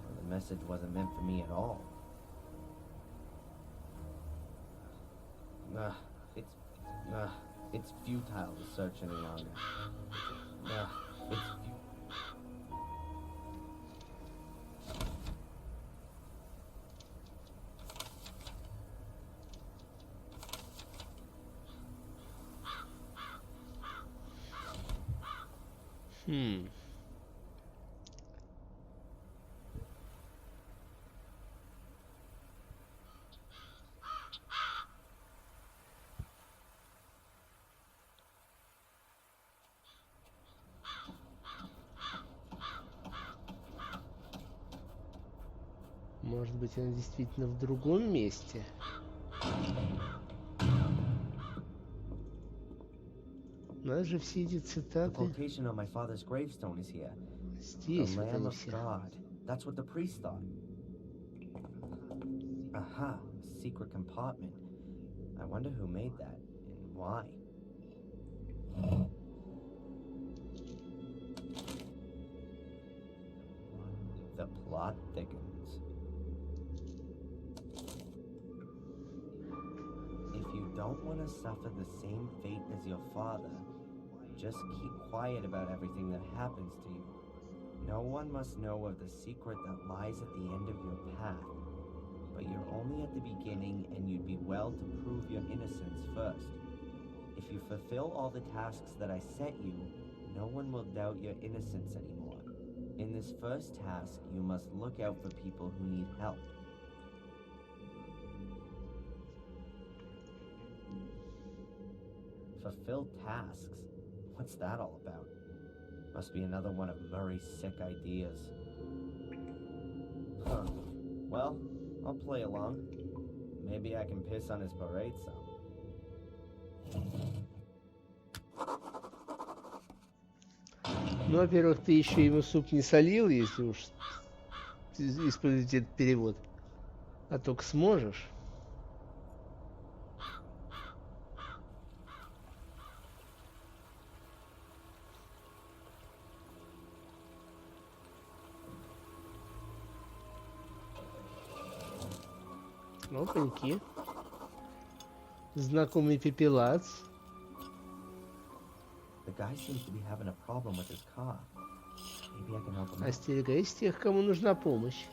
Or the message wasn't meant for me at all. It's futile to search any longer. It's futile. Может быть, она действительно в другом месте? Надо же все эти The цитаты. quotation on my father's gravestone is here. The Здесь вот Lamb они of все. God. That's what the priest thought. Aha, a secret compartment. I wonder who made that and why. The plot thickens. If you don't want to suffer the same fate as your father, just keep quiet about everything that happens to you. No one must know of the secret that lies at the end of your path. But you're only at the beginning, and you'd be well to prove your innocence first. If you fulfill all the tasks that I set you, no one will doubt your innocence anymore. In this first task, you must look out for people who need help. Fulfill tasks? What's that all about? Must be another one of Murray's sick ideas. Huh. Well, I'll play along. Maybe I can piss on his parade some. Ну, во-первых, ты еще ему суп не солил, если уж использовать этот перевод. А только сможешь. Опаньки. Знакомый пепелац. The guy seems to be having a problem with his car. Maybe I can help him out. Остерегайся тех, кому нужна помощь.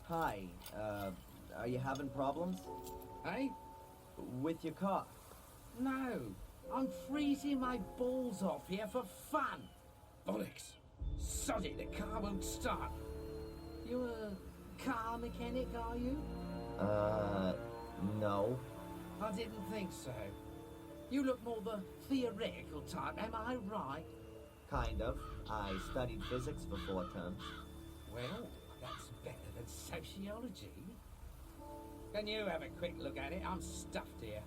Hi, are you having problems? Hey? With your car? No. I'm freezing my balls off here for fun. Bollocks. Sod it, the car won't start. You a car mechanic, are you? No. I didn't think so. You look more the theoretical type, am I right? Kind of. I studied physics for 4 terms. Well, that's better than sociology. Can you have a quick look at it? I'm stuffed here.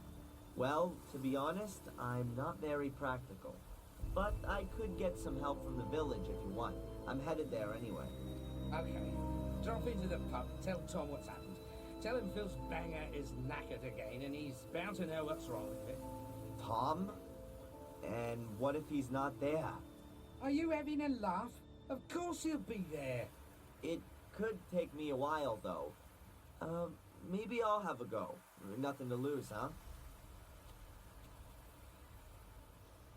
Well, to be honest, I'm not very practical. But I could get some help from the village if you want. I'm headed there anyway. Okay. Drop into the pub, tell Tom what's happened. Tell him Phil's banger is knackered again and he's bound to know what's wrong with it. Tom? And what if he's not there? Are you having a laugh? Of course he'll be there. It could take me a while, though. Maybe I'll have a go. Nothing to lose, huh?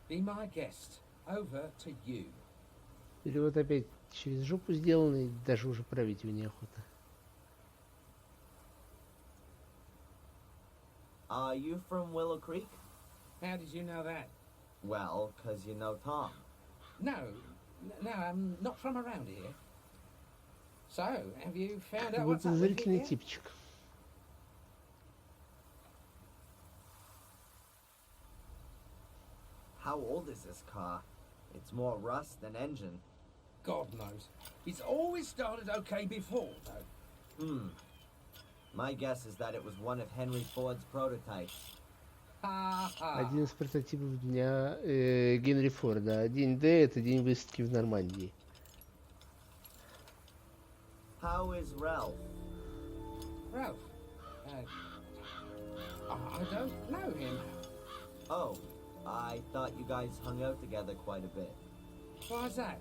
Be my guest. Over to you. Перевод опять через жопу сделанный, даже уже править его неохота. Are you from Willow Creek? How did you know that? Well, 'cause you know Tom. No, I'm not from around here. So, have you found out Вот what's up with it подозрительный yet? типчик. How old is this car? It's more rust than engine. God knows. It's always started okay before, though. My guess is that it was one of Henry Ford's prototypes. Один из прототипов дня Генри Форда. День Д — это день высадки в Нормандии. How is Ralph? Ralph? I don't know him. Oh, I thought you guys hung out together quite a bit. Why's that?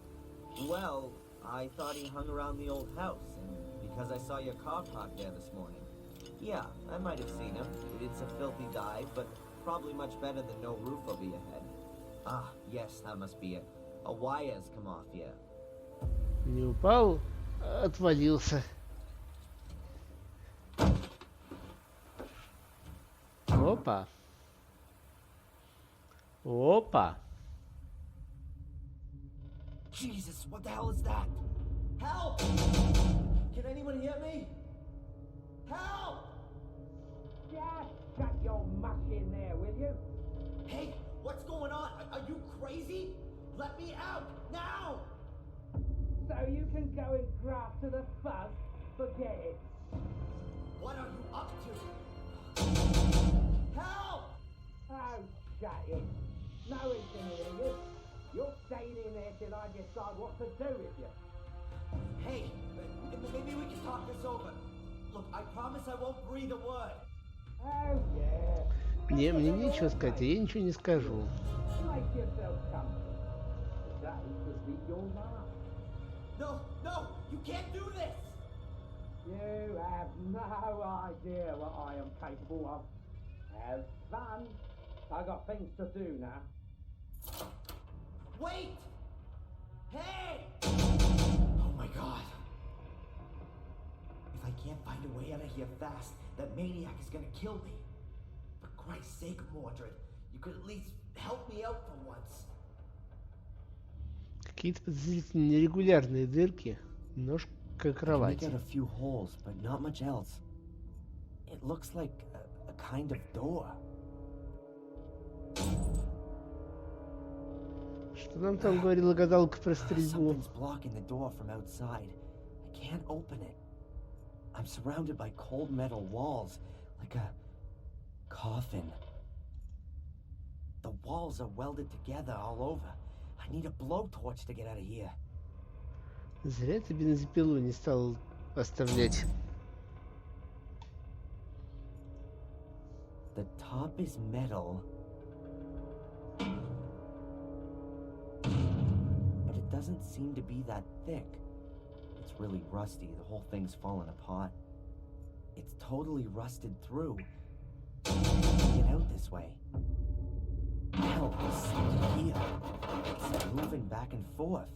Well, I thought he hung around the old house, and because I saw your car parked there this morning. Yeah, I might have seen him. It's a filthy dive, but probably much better than no roof over your head. Ah, yes, that must be it. A wire's come off here. Не упал, отвалился. Опа. Опа. Jesus, what the hell is that? Help! Can anyone hear me? Help! Just shut your mush in there, will you? Hey, what's going on? Are you crazy? Let me out, now! So you can go and graft to the fuzz? Forget it. What are you up to? Help! Oh, shut it. No one can hear you. You're staying in there till I decide what to do with you. Hey, maybe we can talk this over. Look, I promise I won't breathe a word. Oh, yeah. Мне нечего сказать, я ничего не скажу. Make yourself comfortable. Today could be your last. No, you can't do this! You have no idea what I am capable of. Have fun. I got things to do now. Wait! Hey! Oh my god. If I can't find a way out of here fast, that maniac is gonna kill me. For Christ's sake, Mordred, you could at least help me out for once. Какие-то подозрительно нерегулярные дырки. Ножка I кровати. can make out a few holes, but not much else. It looks like a kind of door. Что нам там говорила гадалка про стрельбу? Something's blocking the door from outside. I can't open it. I'm surrounded by cold metal walls, like a coffin. The walls are welded together all over. I need a blowtorch to get out of here. Зря ты бензопилу не стал оставлять. The top is metal, but it doesn't seem to be that thick. It's really rusty. The whole thing's fallen apart. It's totally rusted through. Get out this way. Hell, there's something here. It's moving back and forth.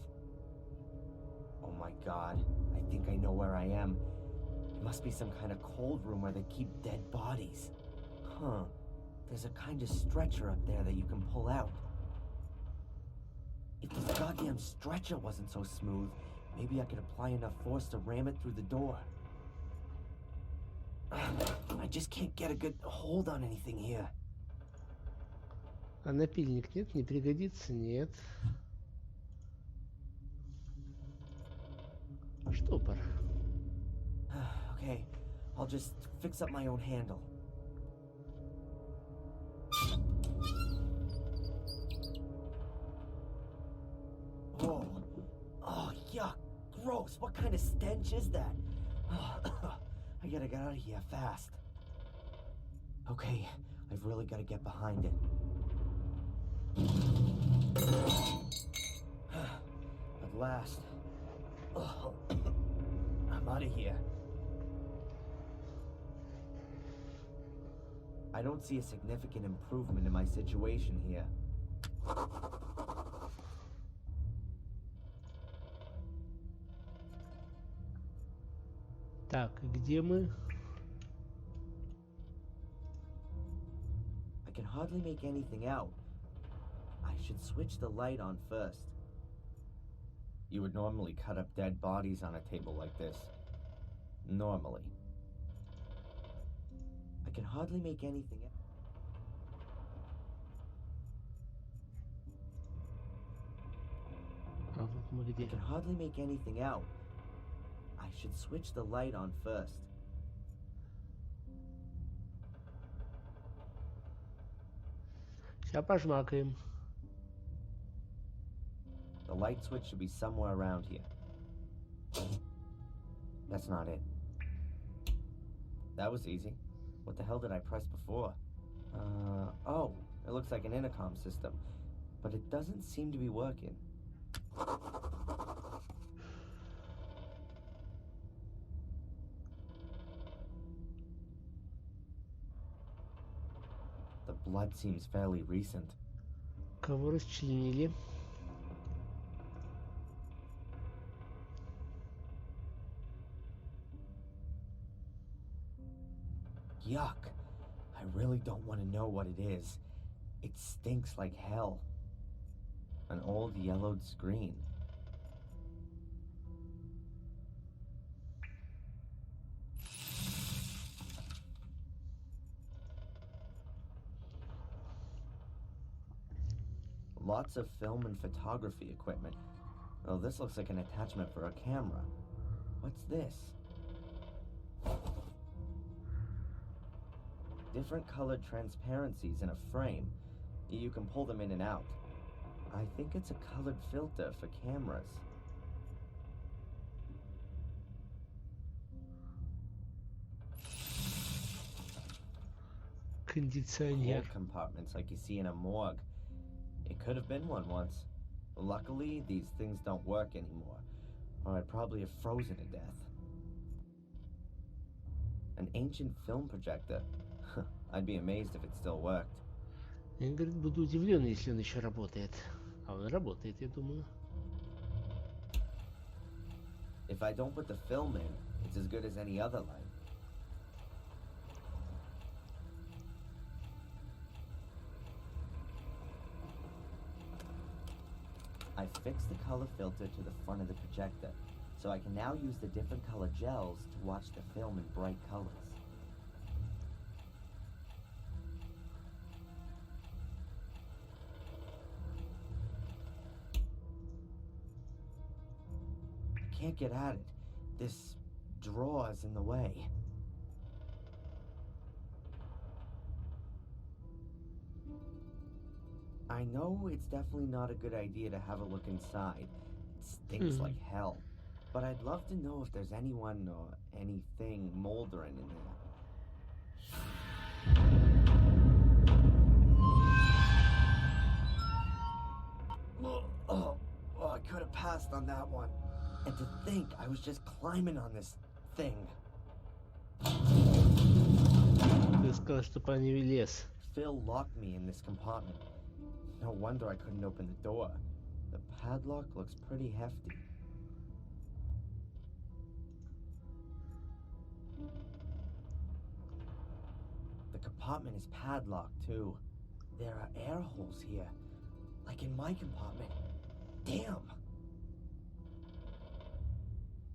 Oh my god, I think I know where I am. It must be some kind of cold room where they keep dead bodies. Huh. There's a kind of stretcher up there that you can pull out. If this goddamn stretcher wasn't so smooth, maybe I could apply enough force to ram it through the door. I just can't get a good hold on anything here. А напильник нет? Не пригодится? Нет. Штопор. Okay, I'll just fix up my own handle. Whoa. Oh, yuck. Gross. What kind of stench is that? I gotta get out of here fast. Okay, I've really gotta get behind it. At last. I'm out of here. I don't see a significant improvement in my situation here. Так, где мы? I can hardly make anything out. I should switch the light on first. You would normally cut up dead bodies on a table like this. Normally. I can hardly make anything out. А вот мы где? I can hardly make anything out. I should switch the light on first. Сейчас пожмакаем. The light switch should be somewhere around here. That's not it. That was easy. What the hell did I press before? Oh, it looks like an intercom system. But it doesn't seem to be working. The blood seems fairly recent. Кого расчленили? Yuck. I really don't want to know what it is. It stinks like hell. An old yellowed screen. Lots of film and photography equipment. Oh, this looks like an attachment for a camera. What's this? Different colored transparencies in a frame. You can pull them in and out. I think it's a colored filter for cameras. Кондиционер. Hold compartments like you see in a morgue. It could have been one once. Luckily, these things don't work anymore, or I'd probably have frozen to death. An ancient film projector. I'd be amazed if it still worked. Я, говорит, буду удивлен, если он еще работает. А он работает, я думаю. If I don't put the film in, it's as good as any other light. I fixed the color filter to the front of the projector, so I can now use the different color gels to watch the film in bright colors. I can't get at it. This drawer's in the way. I know it's definitely not a good idea to have a look inside. It stinks like hell. But I'd love to know if there's anyone or anything moldering in there. Oh, I could have passed on that one. And to think I was just climbing on this thing. Ты сказал, что по ней лез. Phil locked me in this compartment. No wonder I couldn't open the door. The padlock looks pretty hefty. The compartment is padlocked too. There are air holes here, like in my compartment. Damn!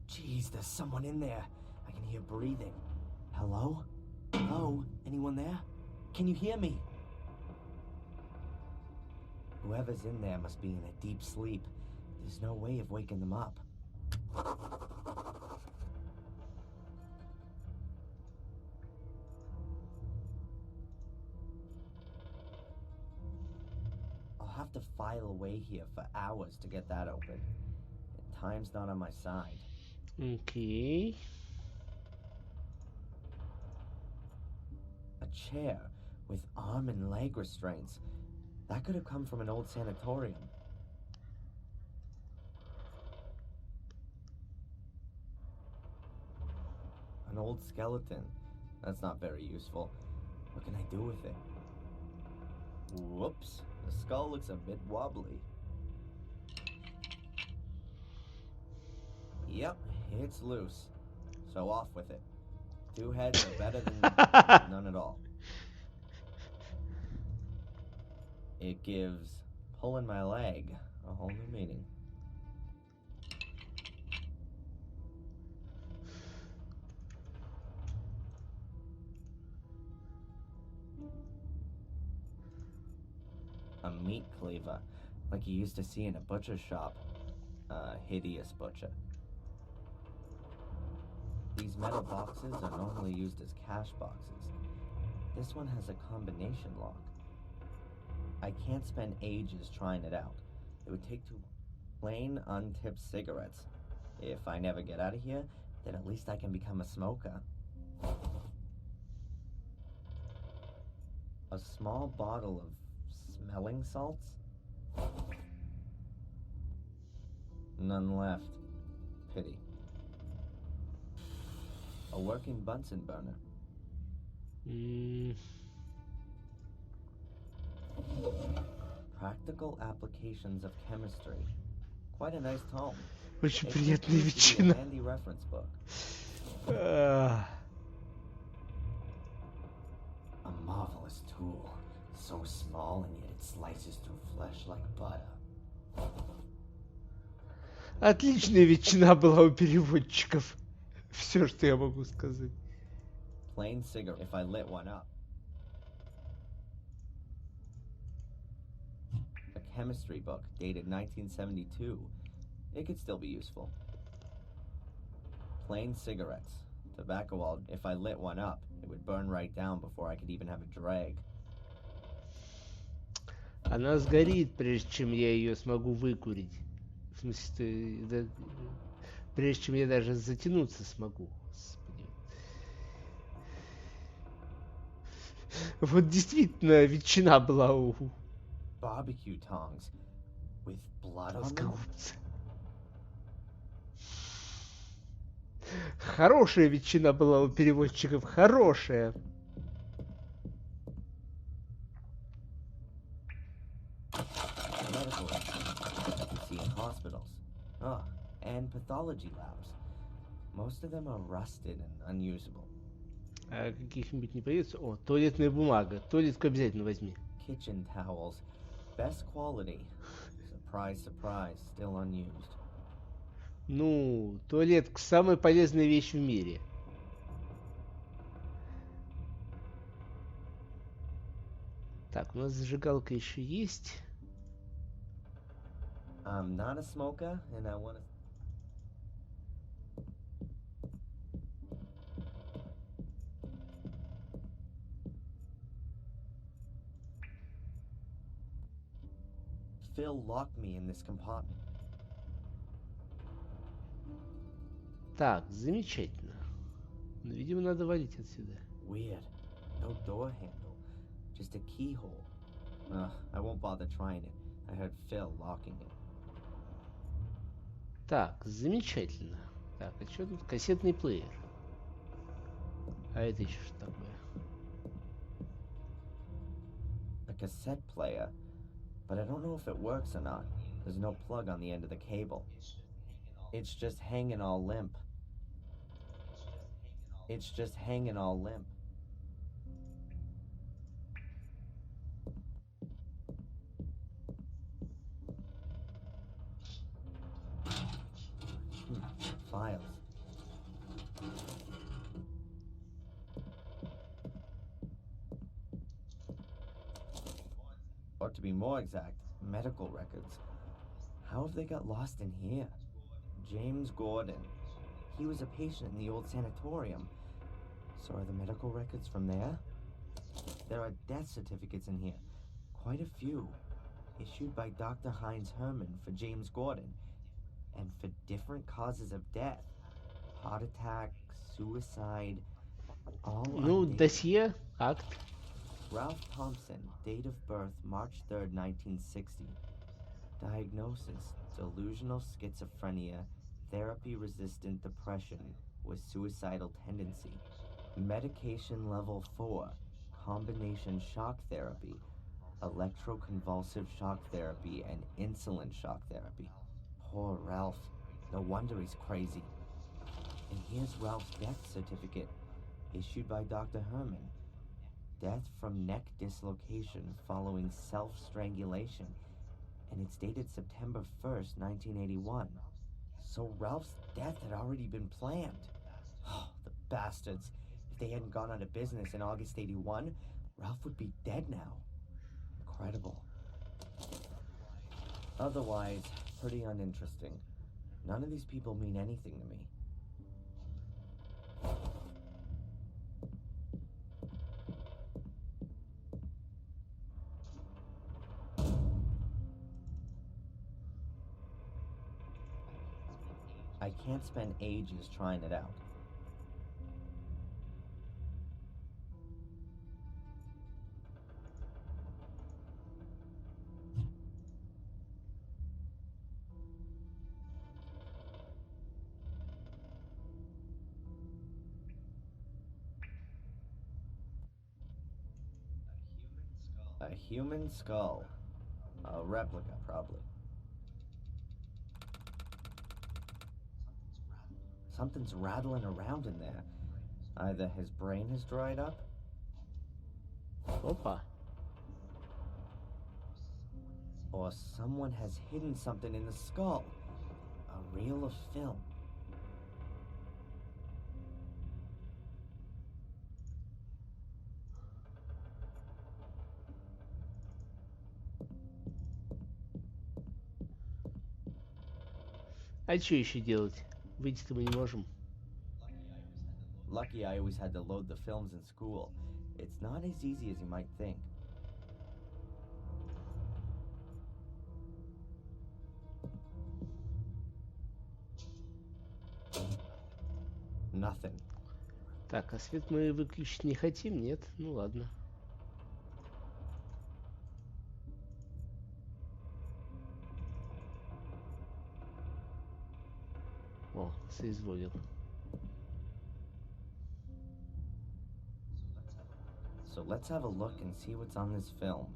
Jeez, there's someone in there. I can hear breathing. Hello? Hello? Anyone there? Can you hear me? Whoever's in there must be in a deep sleep. There's no way of waking them up. I'll have to file away here for hours to get that open. And time's not on my side. Okay. A chair with arm and leg restraints. That could have come from an old sanatorium. An old skeleton. That's not very useful. What can I do with it? Whoops. The skull looks a bit wobbly. Yep, it's loose. So off with it. 2 heads are better than none at all. It gives pulling my leg a whole new meaning. A meat cleaver, like you used to see in a butcher's shop. A hideous butcher. These metal boxes are normally used as cash boxes. This one has a combination lock. I can't spend ages trying it out. It would take 2 plain, untipped cigarettes. If I never get out of here, then at least I can become a smoker. A small bottle of smelling salts? None left. Pity. A working Bunsen burner. Practical applications of chemistry. Quite a nice tome. Очень It приятная seems to be a ветчина. handy reference book. A marvelous tool. So small and yet it slices through flesh like butter. Отличная ветчина была у переводчиков. Все, что я могу сказать. Plain cigarette if I lit one up. A chemistry book dated 1972. It could still be useful. Plain cigarettes. Tobacco all. If I lit one up, it would burn right down before I could even have a drag. Она сгорит, прежде чем я ее смогу выкурить. В смысле, да, прежде чем я даже затянуться смогу. Господи. Вот действительно ветчина была у Barbecue tongs with blood on them. плоскогубца. Хорошая ветчина была у переводчиков, хорошая. Medical records you see in hospitals. Oh, and pathology labs. Most of them are rusted and unusable. А каких-нибудь не появится? О, туалетная бумага. Туалетку обязательно возьми. Kitchen towels. Best quality. Surprise, surprise, still unused. Ну, туалетка самая полезная вещь в мире. Так, у нас зажигалка еще есть. I'm not a smoker, and I want to... Phil locked me in this compartment. Так, замечательно. Ну, видимо, надо валить отсюда. Weird. No door handle. Just a keyhole. I won't bother trying it. I heard Phil locking it. Так, замечательно. Так, а что тут? Кассетный плеер. А это еще что такое? A cassette player. But I don't know if it works or not. There's no plug on the end of the cable. It's just hanging all limp. It's just hanging all limp. Files. Or to be more exact, medical records. How have they got lost in here? James Gordon. He was a patient in the old sanatorium. So are the medical records from there? There are death certificates in here. Quite a few. Issued by Dr. Heinz Herman for James Gordon. And for different causes of death. Heart attack, suicide, all Ну, undated. досье, акт. Ralph Thompson, date of birth March 3rd, 1960. Diagnosis, delusional schizophrenia, therapy-resistant depression with suicidal tendency. Medication level 4, combination shock therapy, electroconvulsive shock therapy, and insulin shock therapy. Poor Ralph. No wonder he's crazy. And here's Ralph's death certificate, issued by Dr. Herman. Death from neck dislocation following self-strangulation. And it's dated September 1st, 1981. So Ralph's death had already been planned. Oh, the bastards. If they hadn't gone out of business in August 81, Ralph would be dead now. Incredible. Otherwise, pretty uninteresting. None of these people mean anything to me. I can't spend ages trying it out. A human skull. A replica, probably. Something's rattling around in there. Either his brain has dried up. Опа. Or someone has hidden something in the skull. A reel of film. А что еще делать? Выйти-то мы не можем. Lucky I always had to load the films in school. It's not as easy as you might think. Nothing. Так, а свет мы выключить не хотим, нет? Ну ладно. О, соизволил. So let's have a look and see what's on this film.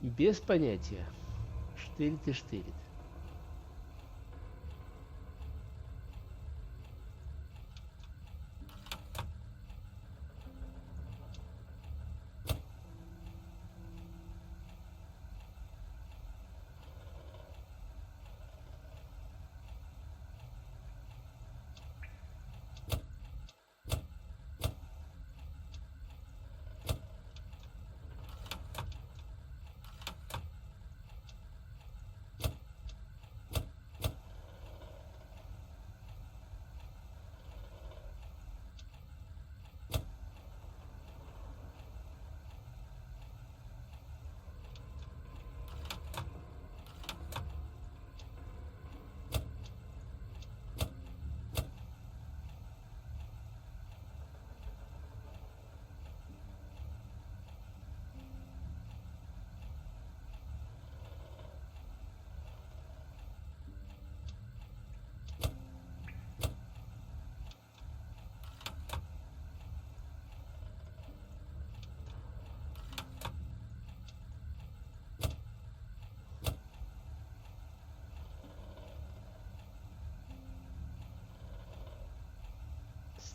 Без понятия. Штырит и штырит.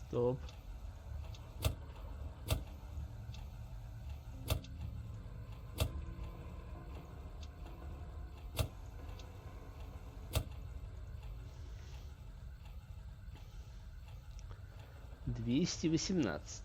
Стоп. Двести 18.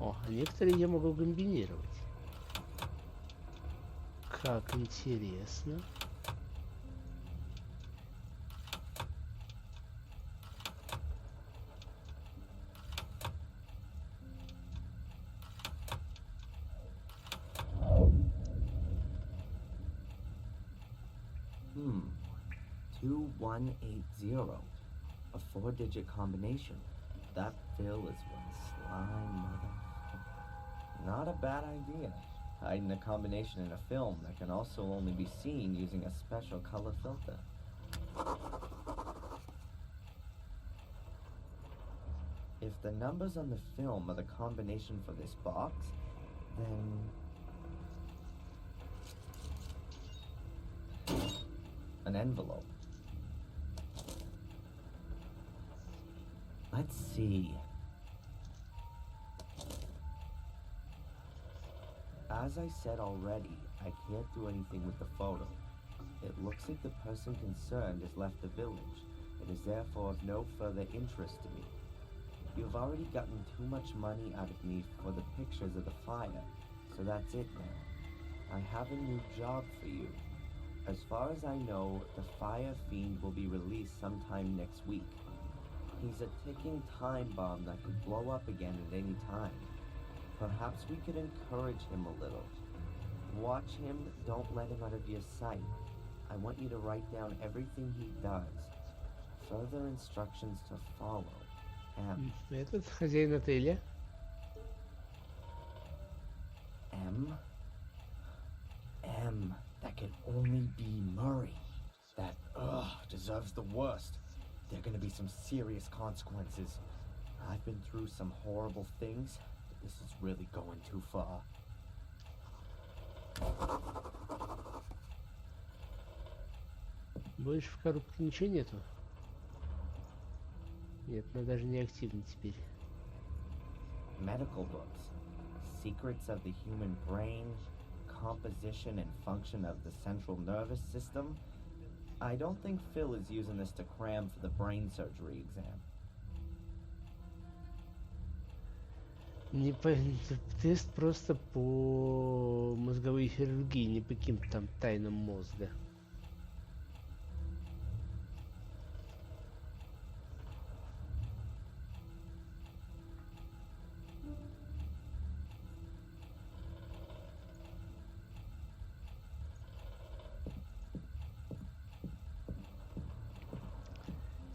О, а некоторые я могу комбинировать. Как интересно. Hmm. 2180. A 4-digit combination. That bill is one slime mother. Not a bad idea. Hiding a combination in a film that can also only be seen using a special color filter. If the numbers on the film are the combination for this box, then... an envelope. Let's see. As I said already, I can't do anything with the photo. It looks like the person concerned has left the village. It is therefore of no further interest to me. You've already gotten too much money out of me for the pictures of the fire, so that's it now. I have a new job for you. As far as I know, the Fire Fiend will be released sometime next week. He's a ticking time bomb that could blow up again at any time. Perhaps we could encourage him a little. Watch him, don't let him out of your sight. I want you to write down everything he does. Further instructions to follow. M. Этот хозяин отеля. M? M. That can only be Murray. That, deserves the worst. There are gonna be some serious consequences. I've been through some horrible things, but this is really going too far. Больше в коробке ничего нету? Нет, она даже не активна теперь. Medical books. Secrets of the human brain, composition and function of the central nervous system. I don't think Phil is using this to cram for the brain surgery exam. Не по... Тест просто по мозговой хирургии, не по каким-то там тайнам мозга.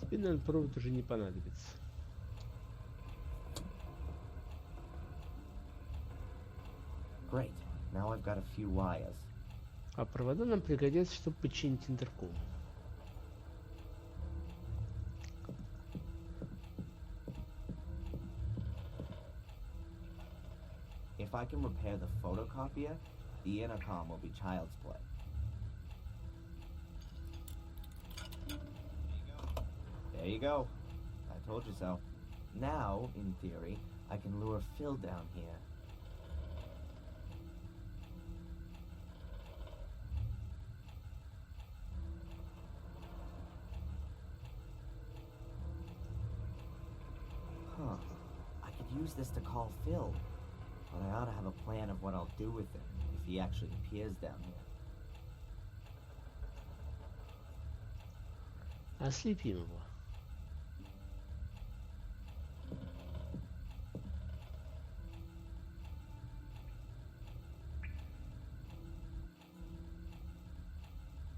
Теперь, наверное, провод уже не понадобится. Great. Now I've got a few wires. А провода нам пригодятся, чтобы починить интерком. If I can repair the photocopier, the intercom will be child's play. There you go. I told you so. Now, in theory, I can lure Phil down here. Huh. I could use this to call Phil, but I ought to have a plan of what I'll do with him if he actually appears down here. Ослепим его.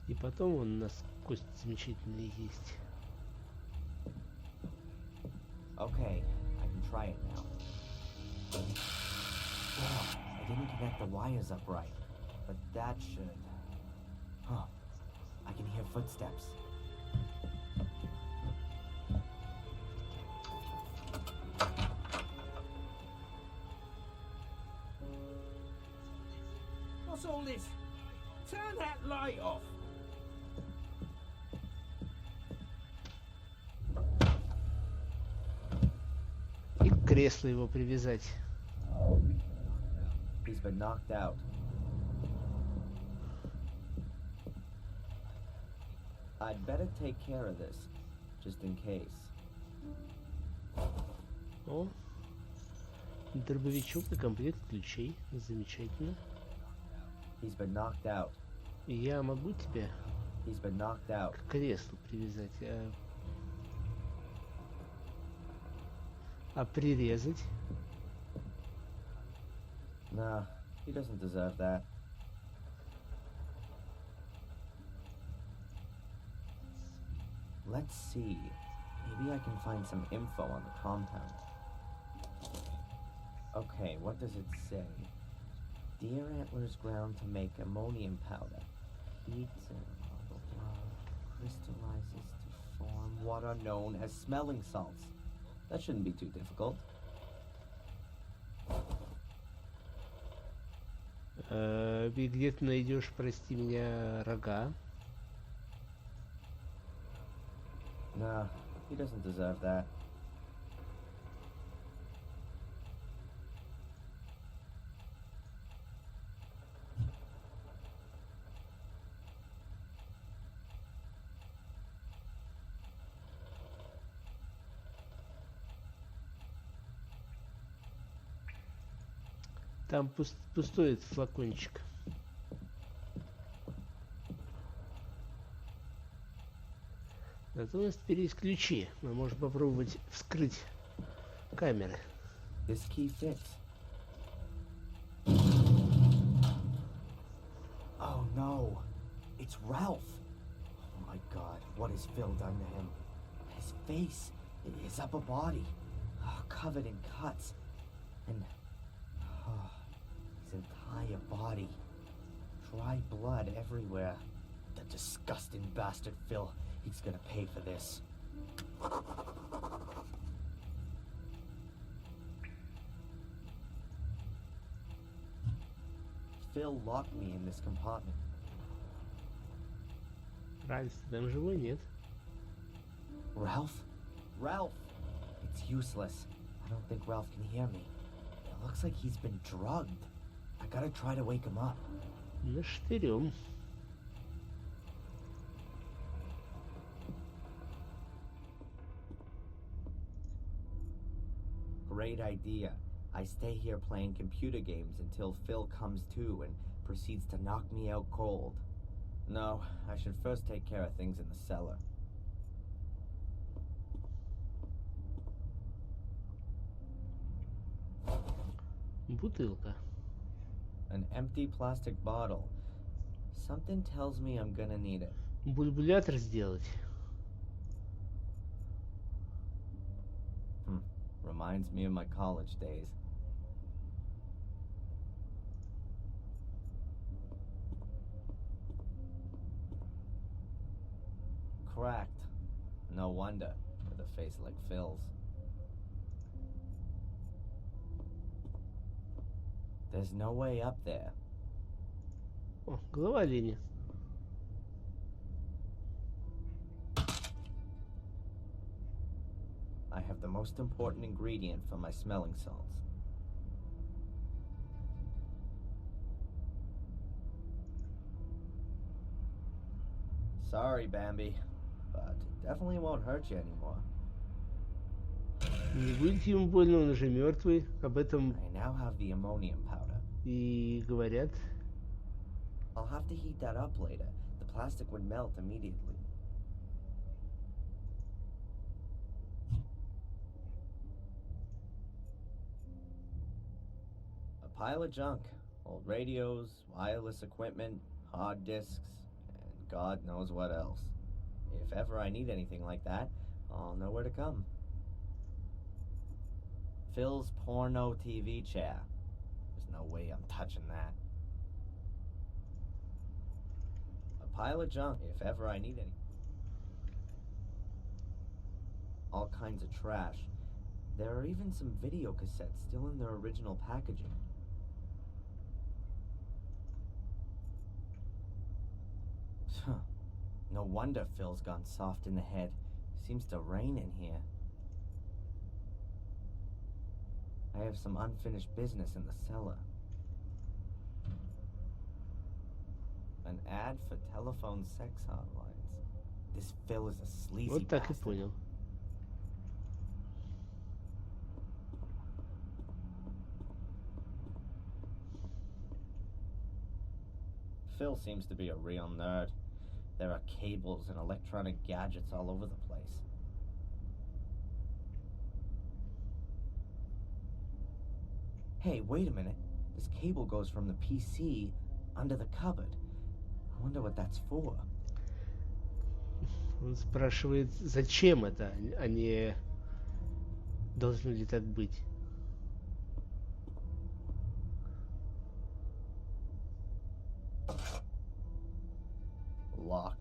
И потом у нас кость замечательная есть. Okay, I can try it now. Oh, I didn't connect the wires up right, but that should... Huh, I can hear footsteps. What's all this? Turn that light off. И к креслу его привязать. He's been knocked out. I'd better take care of this, just in case. О, дробовичок и комплект ключей. Замечательно. He's been knocked out. Я могу тебя He's been knocked out. к креслу привязать, а прирезать? Nah, he doesn't deserve that. Let's see. Maybe I can find some info on the compound. Okay, what does it say? Deer antlers ground to make ammonium powder. Heats and blah, blah, blah, crystallizes to form what are known as smelling salts. That shouldn't be too difficult. И где ты найдешь, прости меня, рога? Nah, he doesn't deserve that. Там пустой этот флакончик. Зато у нас теперь есть ключи. Мы можем попробовать вскрыть камеры. This key fits. Oh no, it's Ralph. Oh my god, what has Phil done to him? His face, his upper body, covered in cuts. And his entire body. Dry blood everywhere. The disgusting bastard Phil. He's gonna pay for this. Phil locked me in this compartment. Ральф, ты там живой? Нет. Ralph? Ralph! It's useless. I don't think Ralph can hear me. It looks like he's been drugged. I gotta try to wake him up. Наштырем. Great idea. I stay here playing computer games until Phil comes to and proceeds to knock me out cold. No, I should first take care of things in the cellar. Бутылка. An empty plastic bottle. Something tells me I'm gonna need it. Бульбулятор сделать. Reminds me of my college days. Cracked. No wonder, with a face like Phil's. There's no way up there. О, голова оленя. I have the most important ingredient for my smelling salts. Sorry, Bambi, but it definitely won't hurt you anymore. Не будет ему больно, он уже мертвый. Об этом I now have the ammonium powder. и говорят. I'll have to heat that up later. The plastic would melt immediately. A pile of junk. Old radios, wireless equipment, hard disks, and God knows what else. If ever I need anything like that, I'll know where to come. Phil's porno TV chair. There's no way I'm touching that. A pile of junk, if ever I need any. All kinds of trash. There are even some video cassettes still in their original packaging. No wonder Phil's gone soft in the head. Seems to rain in here. I have some unfinished business in the cellar. An ad for telephone sex hotlines. This Phil is a sleazy Вот так и bastard. понял. Phil seems to be a real nerd. There are cables and electronic gadgets all over the place. Hey, wait a minute. This cable goes from the PC under the cupboard. I wonder what that's for. Он спрашивает, зачем это, а не должно ли так быть. Locked.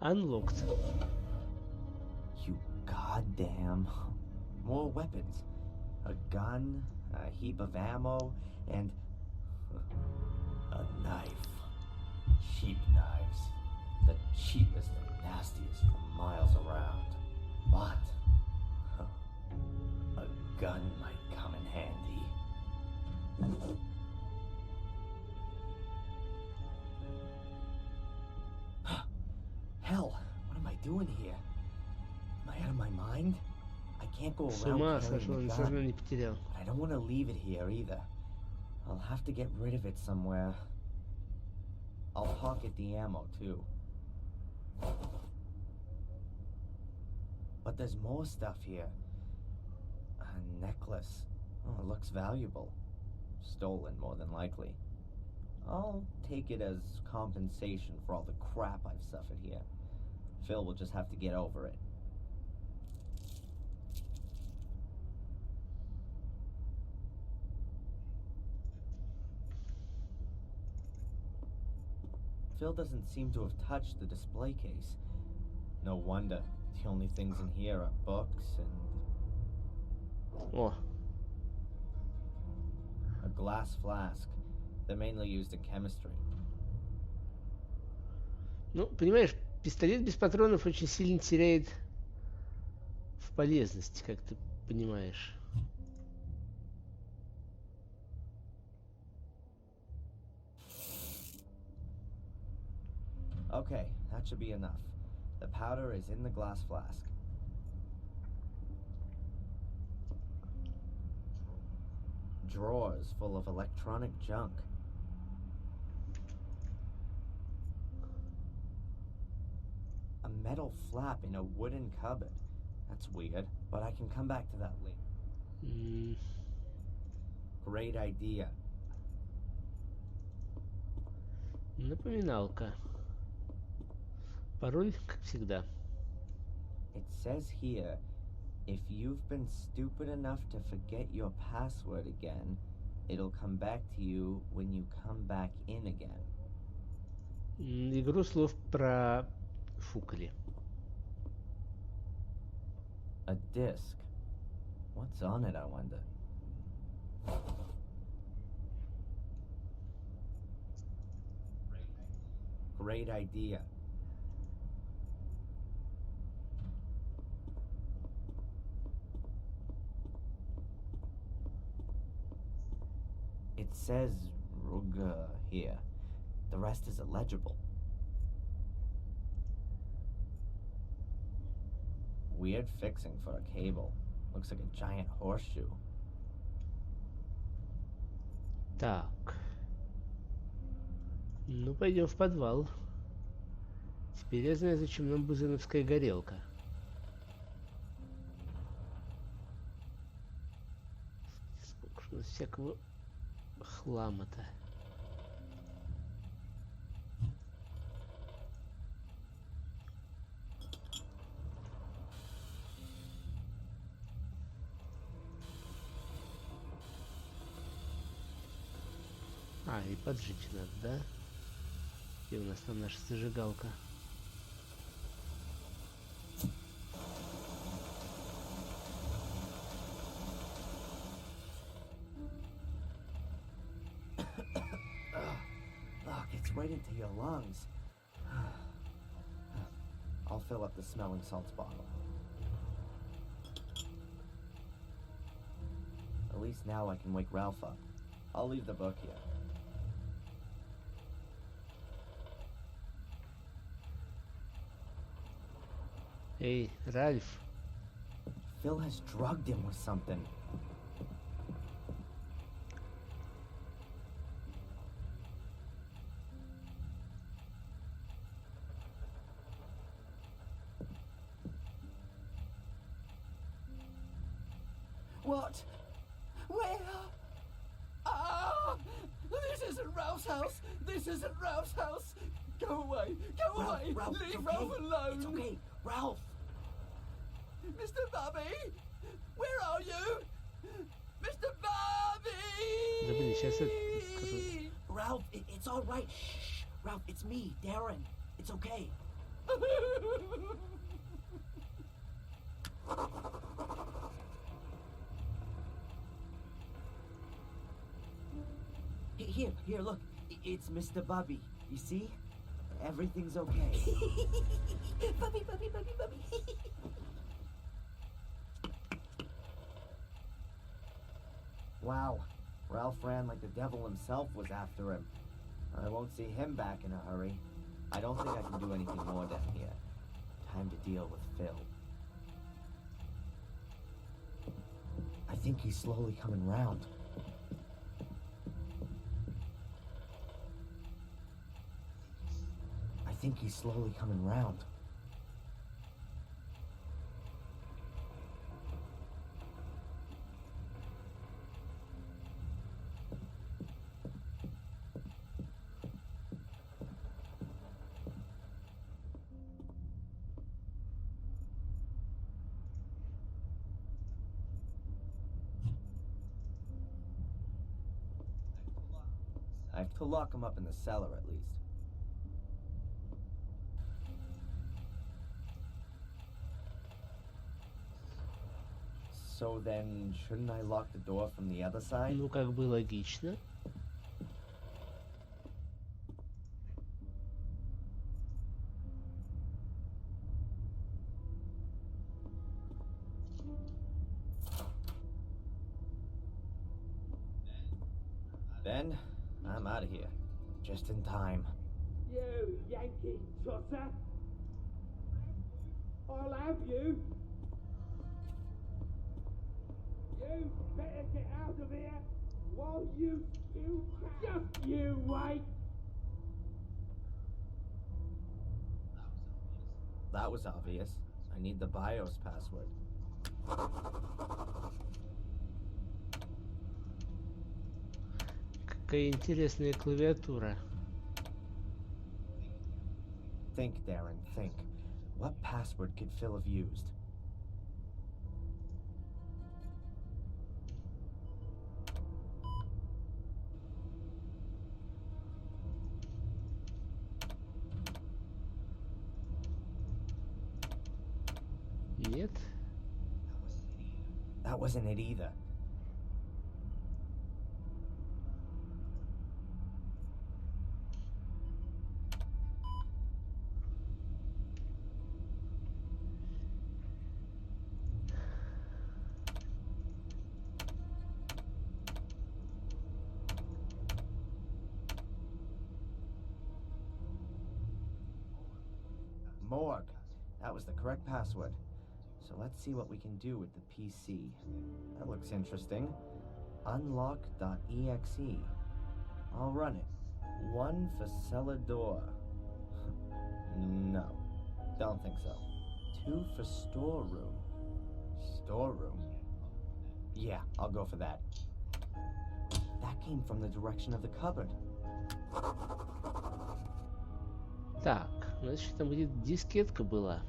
Unlocked. You goddamn. More weapons. A gun, a heap of ammo, and a knife. Cheap knives. The cheapest and nastiest for miles around. But a gun might come in handy. Hell, what am I doing here? mind? I can't go С around ума carrying сошел, the он gun, сознание потерял. but I don't want to leave it here either. I'll have to get rid of it somewhere. I'll pocket the ammo too. But there's more stuff here. A necklace. Oh, it looks valuable. Stolen, more than likely. I'll take it as compensation for all the crap I've suffered here. Phil will just have to get over it. Phil doesn't seem to have touched the display case. No wonder. The only things in here are books and О, a glass flask. They're mainly used in chemistry. ну, понимаешь, пистолет без патронов очень сильно теряет в полезности, как ты понимаешь. Okay, that should be enough. The powder is in the glass flask. Drawers full of electronic junk. A metal flap in a wooden cupboard. That's weird, but I can come back to that later. Great idea. Напоминалка. Пароль, как всегда. It says here, if you've been stupid enough to forget your password again, it'll come back to you when you come back in again. Игру слов профукали. A disc. What's on it, I wonder? Great idea. It says Ruga here. The rest is illegible. Weird fixing for a cable. Looks like a giant horseshoe. Так. Ну, пойдем в подвал. Теперь я знаю, зачем нам бузыновская горелка. Сколько же у нас всякого хлама-то. А, и поджечь надо, да? Где у нас там наша зажигалка? Look, it's right into your lungs. I'll fill up the smelling salts bottle. At least now I can wake Ralph up. I'll leave the book here. Эй, Ральф. Phil has drugged him with something. What? Where? Ah! This isn't Ralph's house! This isn't Ralph's house! Go away! Go away! Ralph, Leave it's Ralph okay. alone! It's okay. Ralph! Mr. Bobby! Where are you? Mr. Bobby! Да блин, сейчас это... Ralph, it's all right. Shh. Ralph, it's me, Darren. It's okay. Here, look. It's Mr. Bobby. You see? Everything's okay. Bubby. Wow. Ralph ran like the devil himself was after him. I won't see him back in a hurry. I don't think I can do anything more down here. Time to deal with Phil. think he's slowly coming round. I think he's slowly coming round. I have to lock him up in the cellar at least. So then, shouldn't I lock the door from the other side? Ну, как бы логично. Then, I'm out of here. Just in time. You Yankee tosser! I'll have you! You better get out of here while you still can. Just you wait! That was obvious. I need the BIOS password. Какая интересная клавиатура. Think, Darren, think. What password could Phil have used? Нет. That wasn't it either. Morgue. That was the correct password. So let's see what we can do with the PC. That looks interesting. Unlock.exe. I'll run it. 1 for cellar door. No, don't think so. 2 for storeroom. Storeroom? Yeah, I'll go for that. That came from the direction of the cupboard. Так, значит, там где-то дискетка была.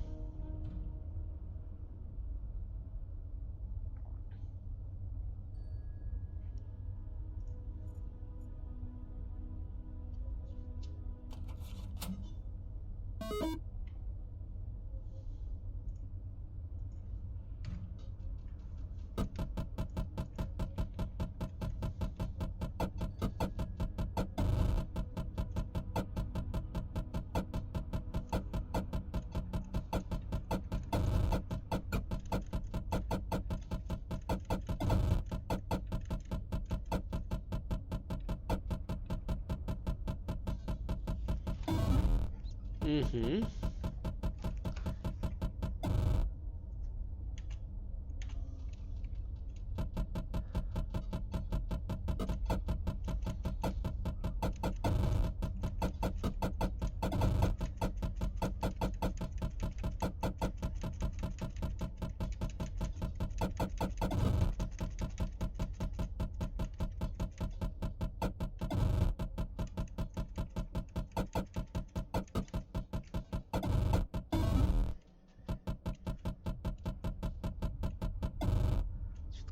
Угу.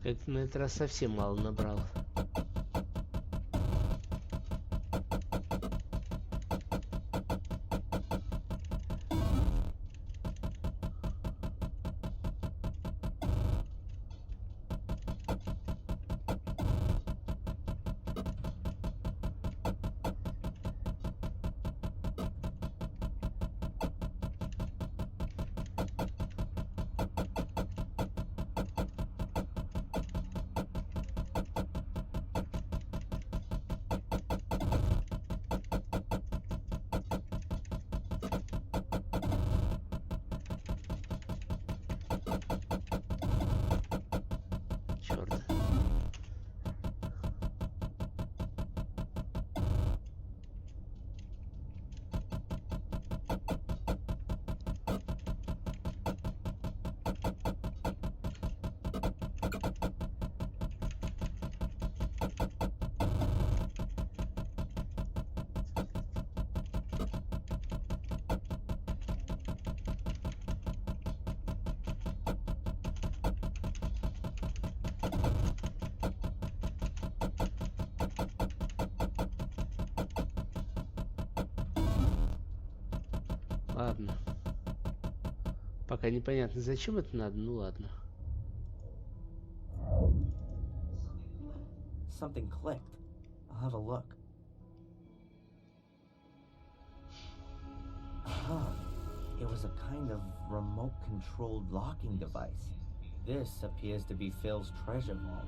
Как-то на этот раз совсем мало набрал. Ладно. Пока непонятно, зачем это надо, ну ладно. Something clicked. I'll have a look. Huh. It was a kind of remote-controlled locking device. This appears to be Phil's treasure vault.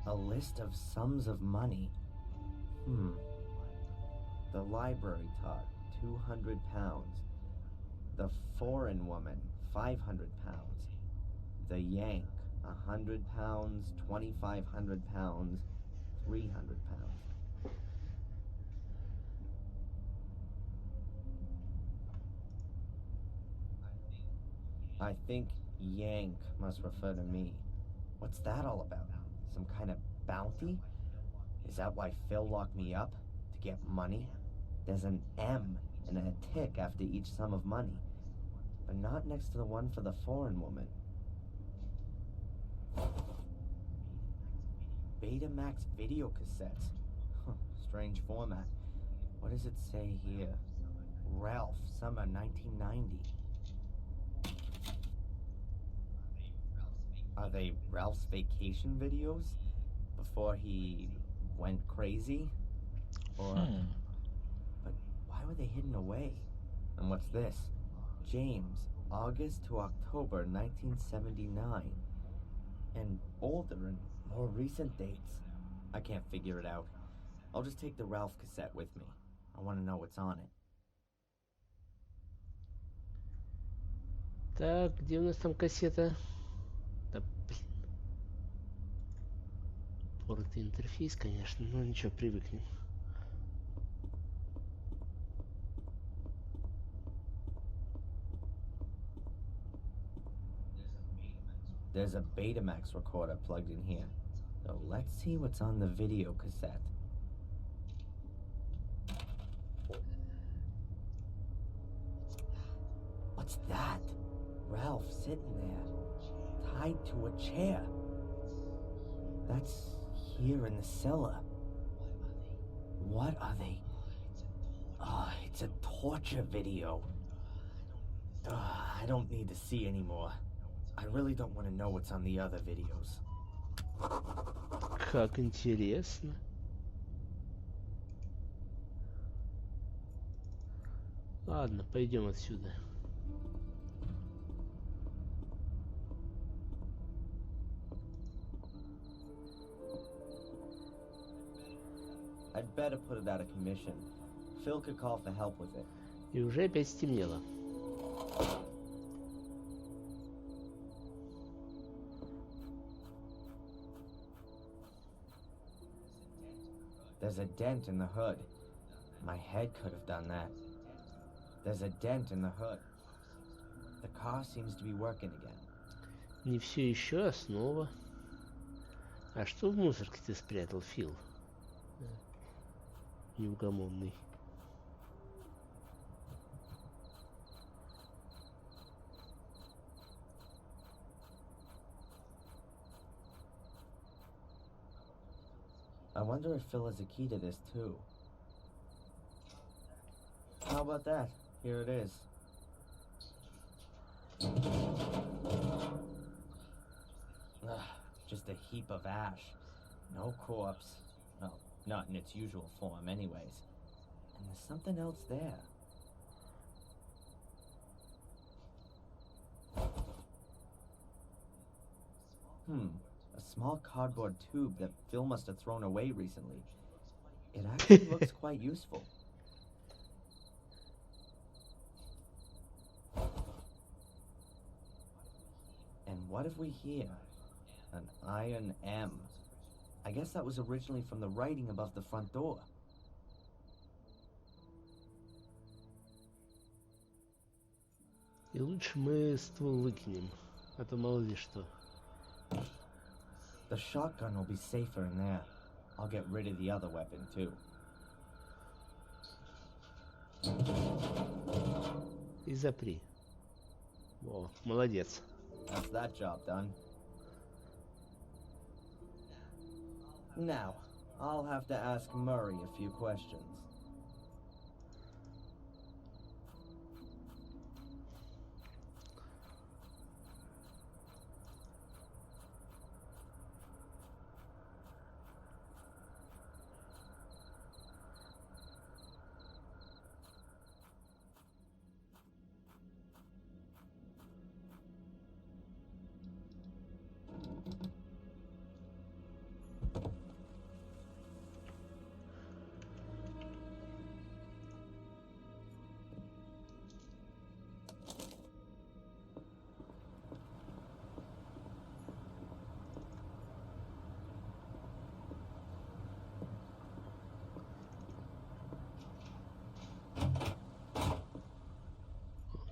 A list of sums of money. The library taught, 200 pounds. The foreign woman, 500 pounds. The Yank, 100 pounds, 2,500 pounds, 300 pounds. I think Yank must refer to me. What's that all about? Some kind of bounty? Is that why Phil locked me up? To get money? There's an M and a tick after each sum of money, but not next to the one for the foreign woman. Betamax video cassettes. Strange format. What does it say here? Ralph, summer 1990. Are they Ralph's vacation videos? Before he went crazy? Or... But why were they hidden away? And what's this? James, August to October 1979. And older and more recent dates. I can't figure it out. I'll just take the Ralph cassette with me. I want to know what's on it. Так, где у нас там кассета? Да, блин. Порт интерфейс, конечно, но ничего, привыкнем. There's a Betamax recorder plugged in here. So let's see what's on the video cassette. What's that? Ralph sitting there, tied to a chair. That's here in the cellar. What are they? Oh, it's a torture video. I don't need to see anymore. I really don't want to know what's on the other videos. Как интересно. Ладно, пойдем отсюда. I'd better put it out of commission. Phil could call for help with it. И уже опять стемнело. There's a dent in the hood. My head could have done that. There's a dent in the hood. The car seems to be working again. Не все еще, снова. А что в мусорке ты спрятал, Фил? Неугомонный. I wonder if Phil has a key to this too. How about that? Here it is. Ugh, just a heap of ash. No corpse. Well, not in its usual form anyways. And there's something else there. A small cardboard tube that Phil must have thrown away recently. It actually looks quite useful. And what have we here? An iron M. I guess that was originally from the writing above the front door. И лучше мы ствол выкинем, а то мало ли что. The shotgun will be safer in there. I'll get rid of the other weapon too. И запри. О, молодец. That's that job done. Now, I'll have to ask Murray a few questions.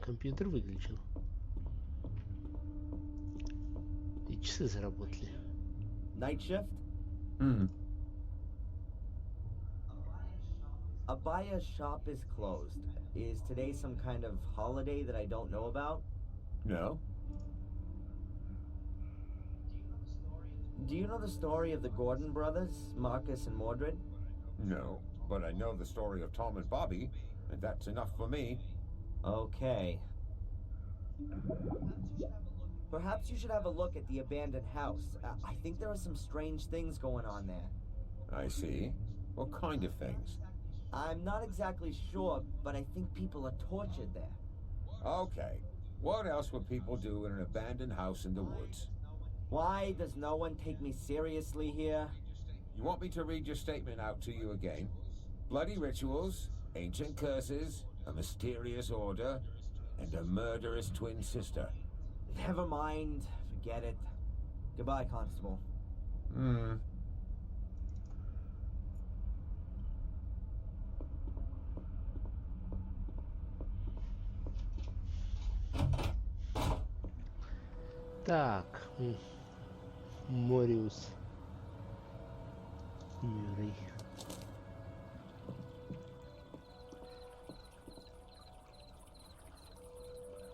Компьютер выключил. И часы заработали. Night shift? Abaya's shop is closed. Is today some kind of holiday that I don't know about? No? Do you know the story of the Gordon brothers, Marcus and Mordred? No, but I know the story of Tom and Bobby, and that's enough for me. Okay. Perhaps you should have a look at the abandoned house. I think there are some strange things going on there. I see. What kind of things? I'm not exactly sure, but I think people are tortured there. Okay. What else would people do in an abandoned house in the woods? Why does no one take me seriously here? You want me to read your statement out to you again? Bloody rituals, ancient curses, a mysterious order, and a murderous twin sister. Never mind. Forget it. Goodbye, Constable. Так. Мориус. Мюррей.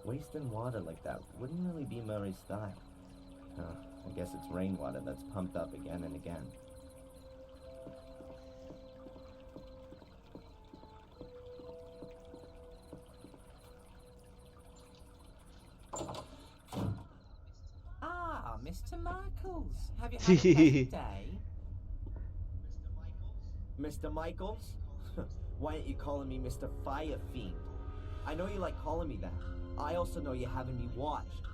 Wasting water like that wouldn't really be Murray's style. I guess it's rainwater that's pumped up again and again. Ah, Mr. Michaels. Have you had a pleasant day? Mr. Michaels? Why aren't you calling me Mr. Fire Fiend? I know you like calling me that. I also know you're having me watched.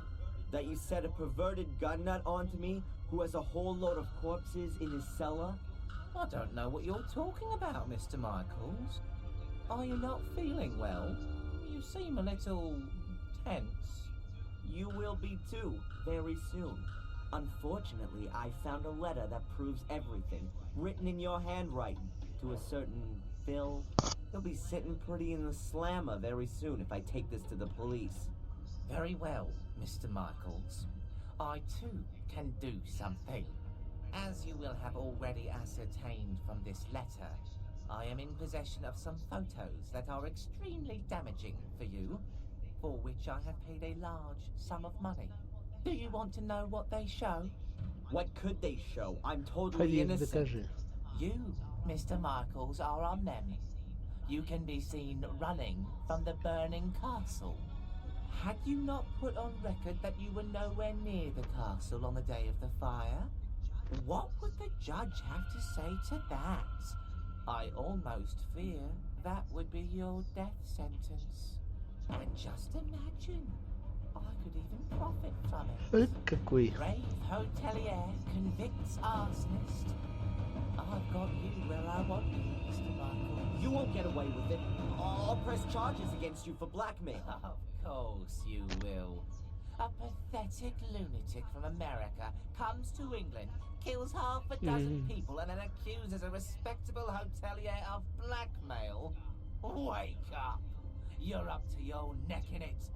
That you set a perverted gun nut onto me who has a whole load of corpses in his cellar. I don't know what you're talking about, Mr. Michaels. Are you not feeling well? You seem a little tense. You will be too, very soon. Unfortunately, I found a letter that proves everything, written in your handwriting, to a certain Phil. He'll be sitting pretty in the slammer very soon if I take this to the police. Very well, Mr. Michaels. I too can do something. As you will have already ascertained from this letter, I am in possession of some photos that are extremely damaging for you, for which I have paid a large sum of money. Do you want to know what they show? What could they show? I'm totally innocent. You, Mr. Michaels, are on them. You can be seen running from the burning castle. Had you not put on record that you were nowhere near the castle on the day of the fire? What would the judge have to say to that? I almost fear that would be your death sentence. And just imagine, I could even profit from it. Какой? Brave hotelier convicts arsonist. I've got you where I want you, Mr. Michael. You won't get away with it. I'll press charges against you for blackmail. Of course you will. A pathetic lunatic from America comes to England, kills half a dozen people, and then accuses a respectable hotelier of blackmail. Wake up! You're up to your neck in it.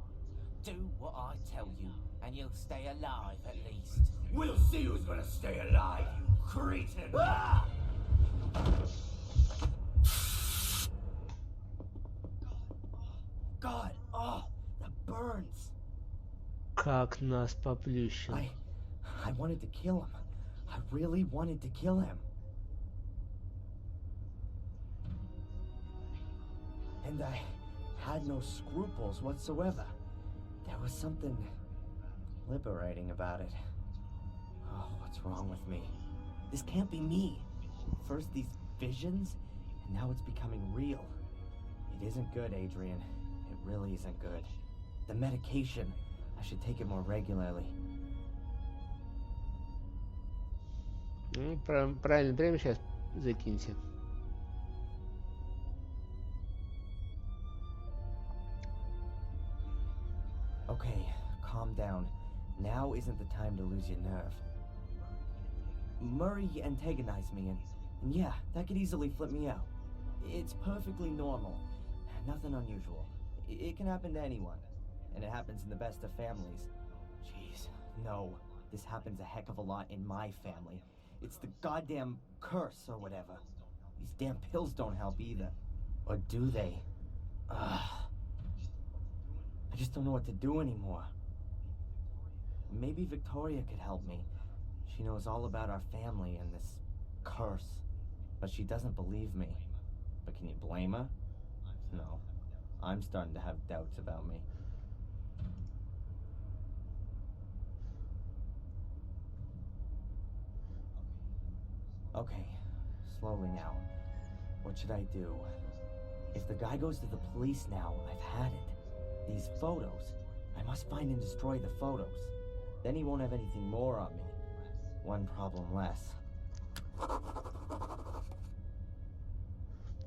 Do what I tell you, and you'll stay alive at least. We'll see who's gonna stay alive, you cretin! Ah! God, oh, that burns. Как нас поплющило. I wanted to kill him. I really wanted to kill him. And I had no scruples whatsoever. There was something liberating about it. Oh, what's wrong with me? This can't be me. First these visions, and now it's becoming real. It isn't good, Adrian. It really isn't good. The medication, I should take it more regularly. Правильно, прямо сейчас закинься. Okay, calm down. Now isn't the time to lose your nerve. Murray antagonized me, and yeah, that could easily flip me out. It's perfectly normal. Nothing unusual. It can happen to anyone. And it happens in the best of families. Jeez, no. This happens a heck of a lot in my family. It's the goddamn curse or whatever. These damn pills don't help either. Or do they? Ugh. I just don't know what to do anymore. Maybe Victoria could help me. She knows all about our family and this curse. But she doesn't believe me. But can you blame her? No. I'm starting to have doubts about me. Okay, slowly now. What should I do? If the guy goes to the police now, I've had it. These photos. I must find and destroy the photos. Then he won't have anything more on me. One problem less.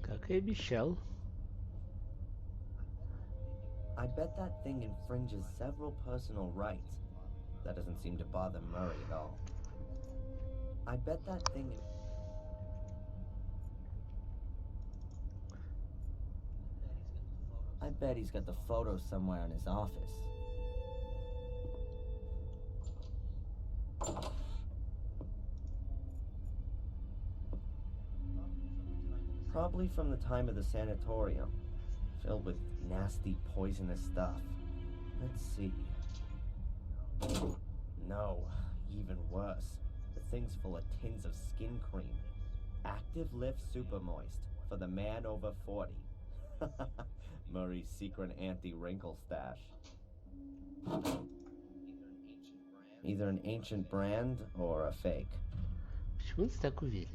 Как и обещал. I bet that thing infringes several personal rights. That doesn't seem to bother Murray at all. I bet that thing... I bet he's got the photos somewhere in his office. Probably from the time of the sanatorium, filled with nasty, poisonous stuff. Let's see. No, even worse. The thing's full of tins of skin cream. Active Lift Super Moist for the man over 40. Murray's secret anti-wrinkle stash. Either an ancient brand or a fake. Почему ты так уверен?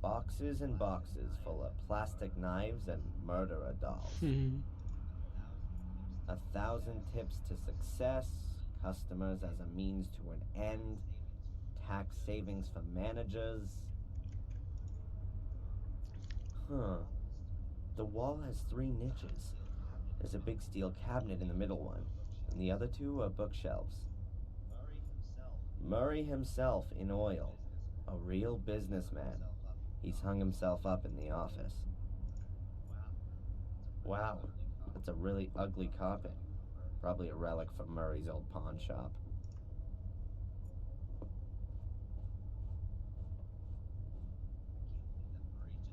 Boxes and boxes full of plastic knives and murderer dolls. 1,000 tips to success, customers as a means to an end, tax savings for managers. Huh. The wall has 3 niches. There's a big steel cabinet in the middle one, and the other 2 are bookshelves. Murray himself in oil. A real businessman. He's hung himself up in the office. Wow, that's a really ugly carpet. Probably a relic from Murray's old pawn shop.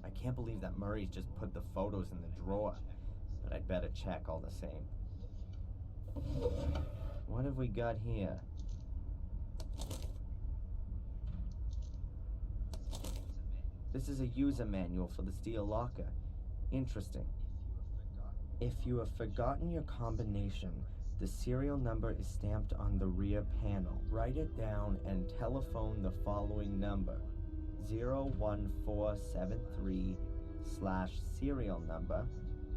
I can't believe that Murray's just put the photos in the drawer, but I'd better check all the same. What have we got here? This is a user manual for the steel locker. Interesting. If you have forgotten your combination, the serial number is stamped on the rear panel. Write it down and telephone the following number. 01473/serial number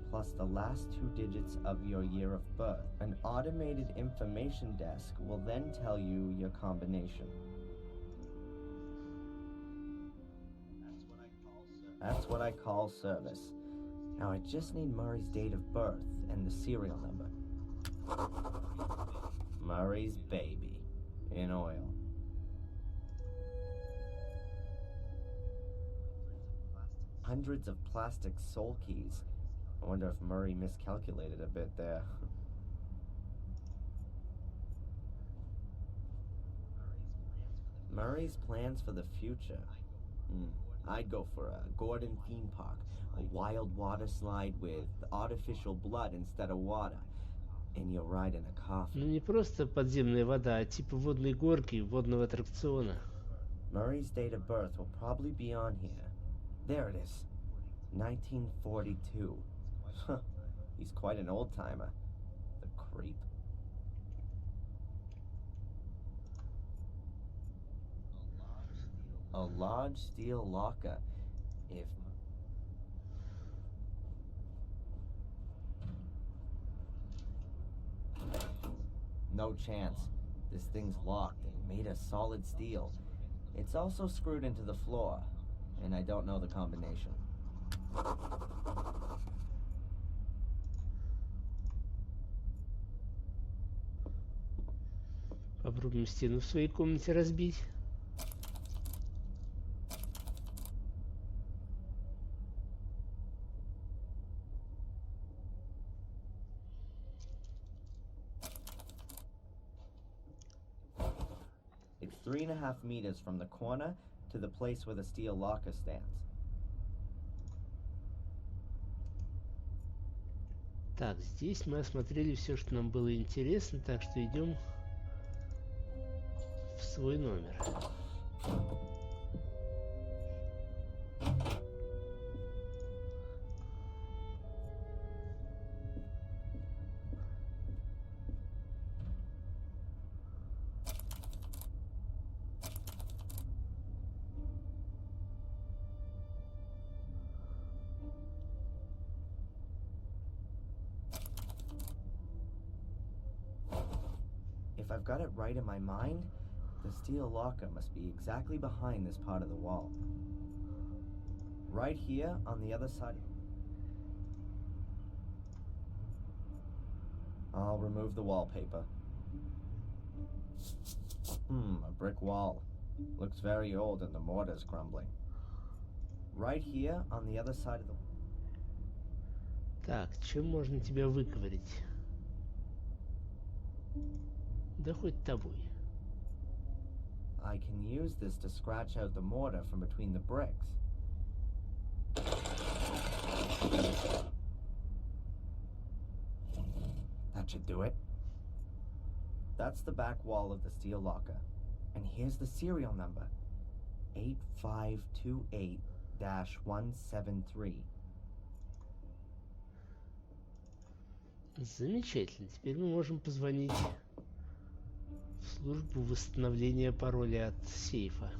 plus the last 2 digits of your year of birth. An automated information desk will then tell you your combination. That's what I call service. Now I just need Murray's date of birth and the serial number. Murray's baby. In oil. Hundreds of plastic soul keys. I wonder if Murray miscalculated a bit there. Murray's plans for the future. I'd go for a Gordon theme park, a wild water slide with artificial blood instead of water, and you'll ride in a coffin. Ну не просто подземная вода, а типа водной горки, водного аттракциона. Murray's date of birth will probably be on here. There it is. 1942. He's quite an old timer. The creep. A large steel locker. If no chance. This thing's locked and made of solid steel. It's also screwed into the floor, and I don't know the combination. Попробуем стену в своей комнате разбить. It's 3.5 meters from the corner to the place where the steel locker stands. Так, здесь мы осмотрели все, что нам было интересно, так что идем в свой номер. If I've got it right in my mind, the steel locker must be exactly behind this part of the wall. Right here on the other side. I'll remove the wallpaper. A brick wall. Looks very old and the mortar's crumbling. Right here on the other side of the... Так, чем можно тебя выковырять? Да хоть тобой. I can use this to scratch out the mortar from between the bricks. That should do it. That's the back wall of the steel locker. And here's the serial number. 8528-173. Замечательно. Теперь мы можем позвонить в службу восстановления пароля от сейфа.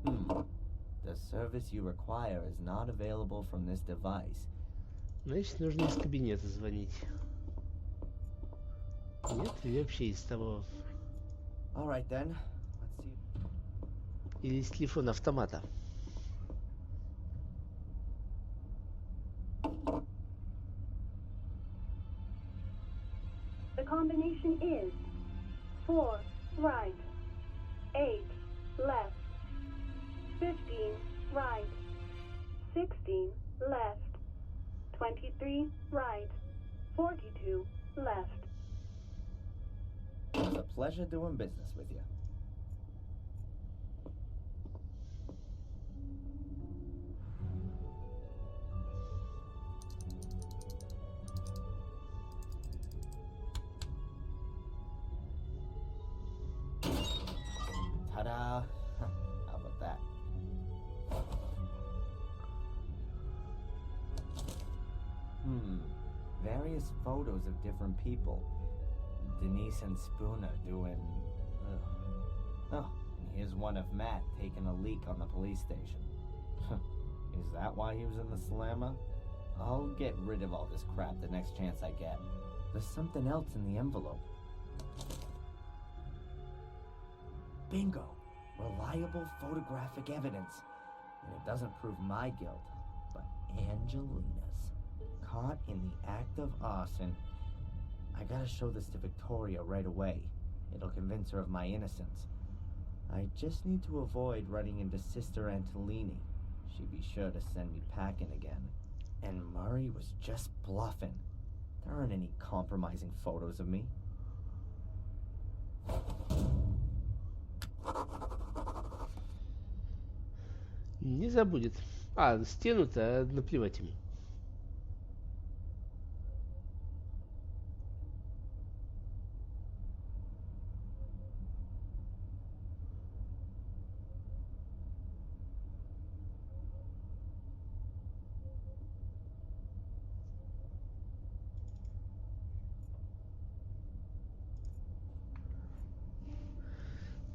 The service you require is not available from this device. Значит, нужно из кабинета звонить. Нет, или вообще из того... All right then. Let's see. Или из телефона автомата. The combination is 4 right, 8 left, 15 right, 16 left, 23 right, 42 left. It was a pleasure doing business with you. Ta-da! How about that? Various photos of different people. Denise and Spooner doing... Oh, and here's one of Matt taking a leak on the police station. Is that why he was in the slammer? I'll get rid of all this crap the next chance I get. There's something else in the envelope. Bingo! Reliable photographic evidence. And it doesn't prove my guilt, but Angelina's. Caught in the act of arson. I gotta show this to Victoria right away. It'll convince her of my innocence. I just need to avoid running into Sister Antolini. She'd be sure to send me packing again. And Murray was just bluffing. There aren't any compromising photos of me. Не забудет. А, стену-то наплевать ему.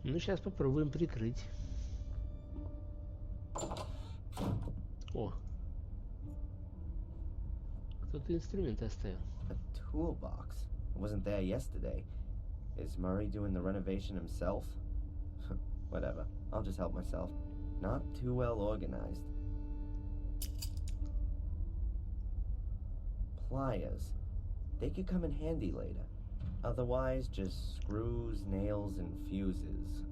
Ну, сейчас попробуем прикрыть. О. Кто-то инструмент оставил. A toolbox. It wasn't there yesterday. Is Murray doing the renovation himself? Whatever. I'll just help myself. Not too well organized. Pliers. They could come in handy later. Otherwise, just screws, nails, and fuses.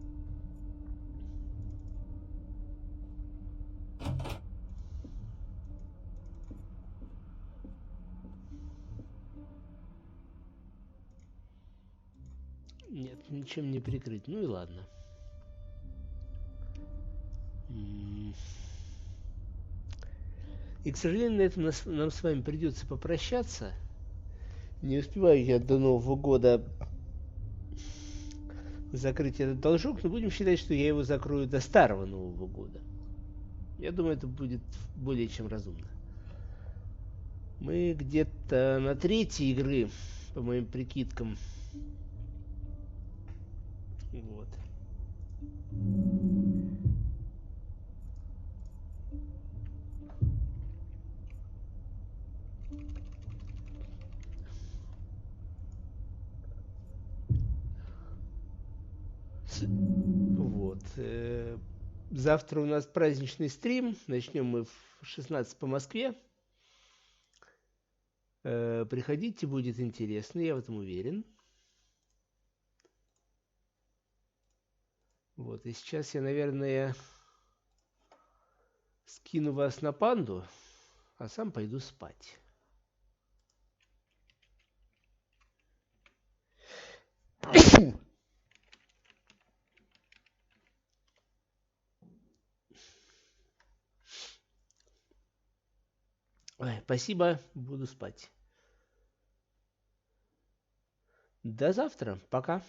Нет, ничем не прикрыть. Ну и ладно. И, к сожалению, на этом нам с вами придется попрощаться. Не успеваю я до Нового года закрыть этот должок, но будем считать, что я его закрою до Старого Нового года. Я думаю, это будет более чем разумно. Мы где-то на третьей игры, по моим прикидкам. Вот. Вот. Завтра у нас праздничный стрим. Начнем мы в 16 по Москве. Приходите, будет интересно, я в этом уверен. Вот, и сейчас я, наверное, скину вас на панду, а сам пойду спать. Ой, спасибо, буду спать. До завтра, пока.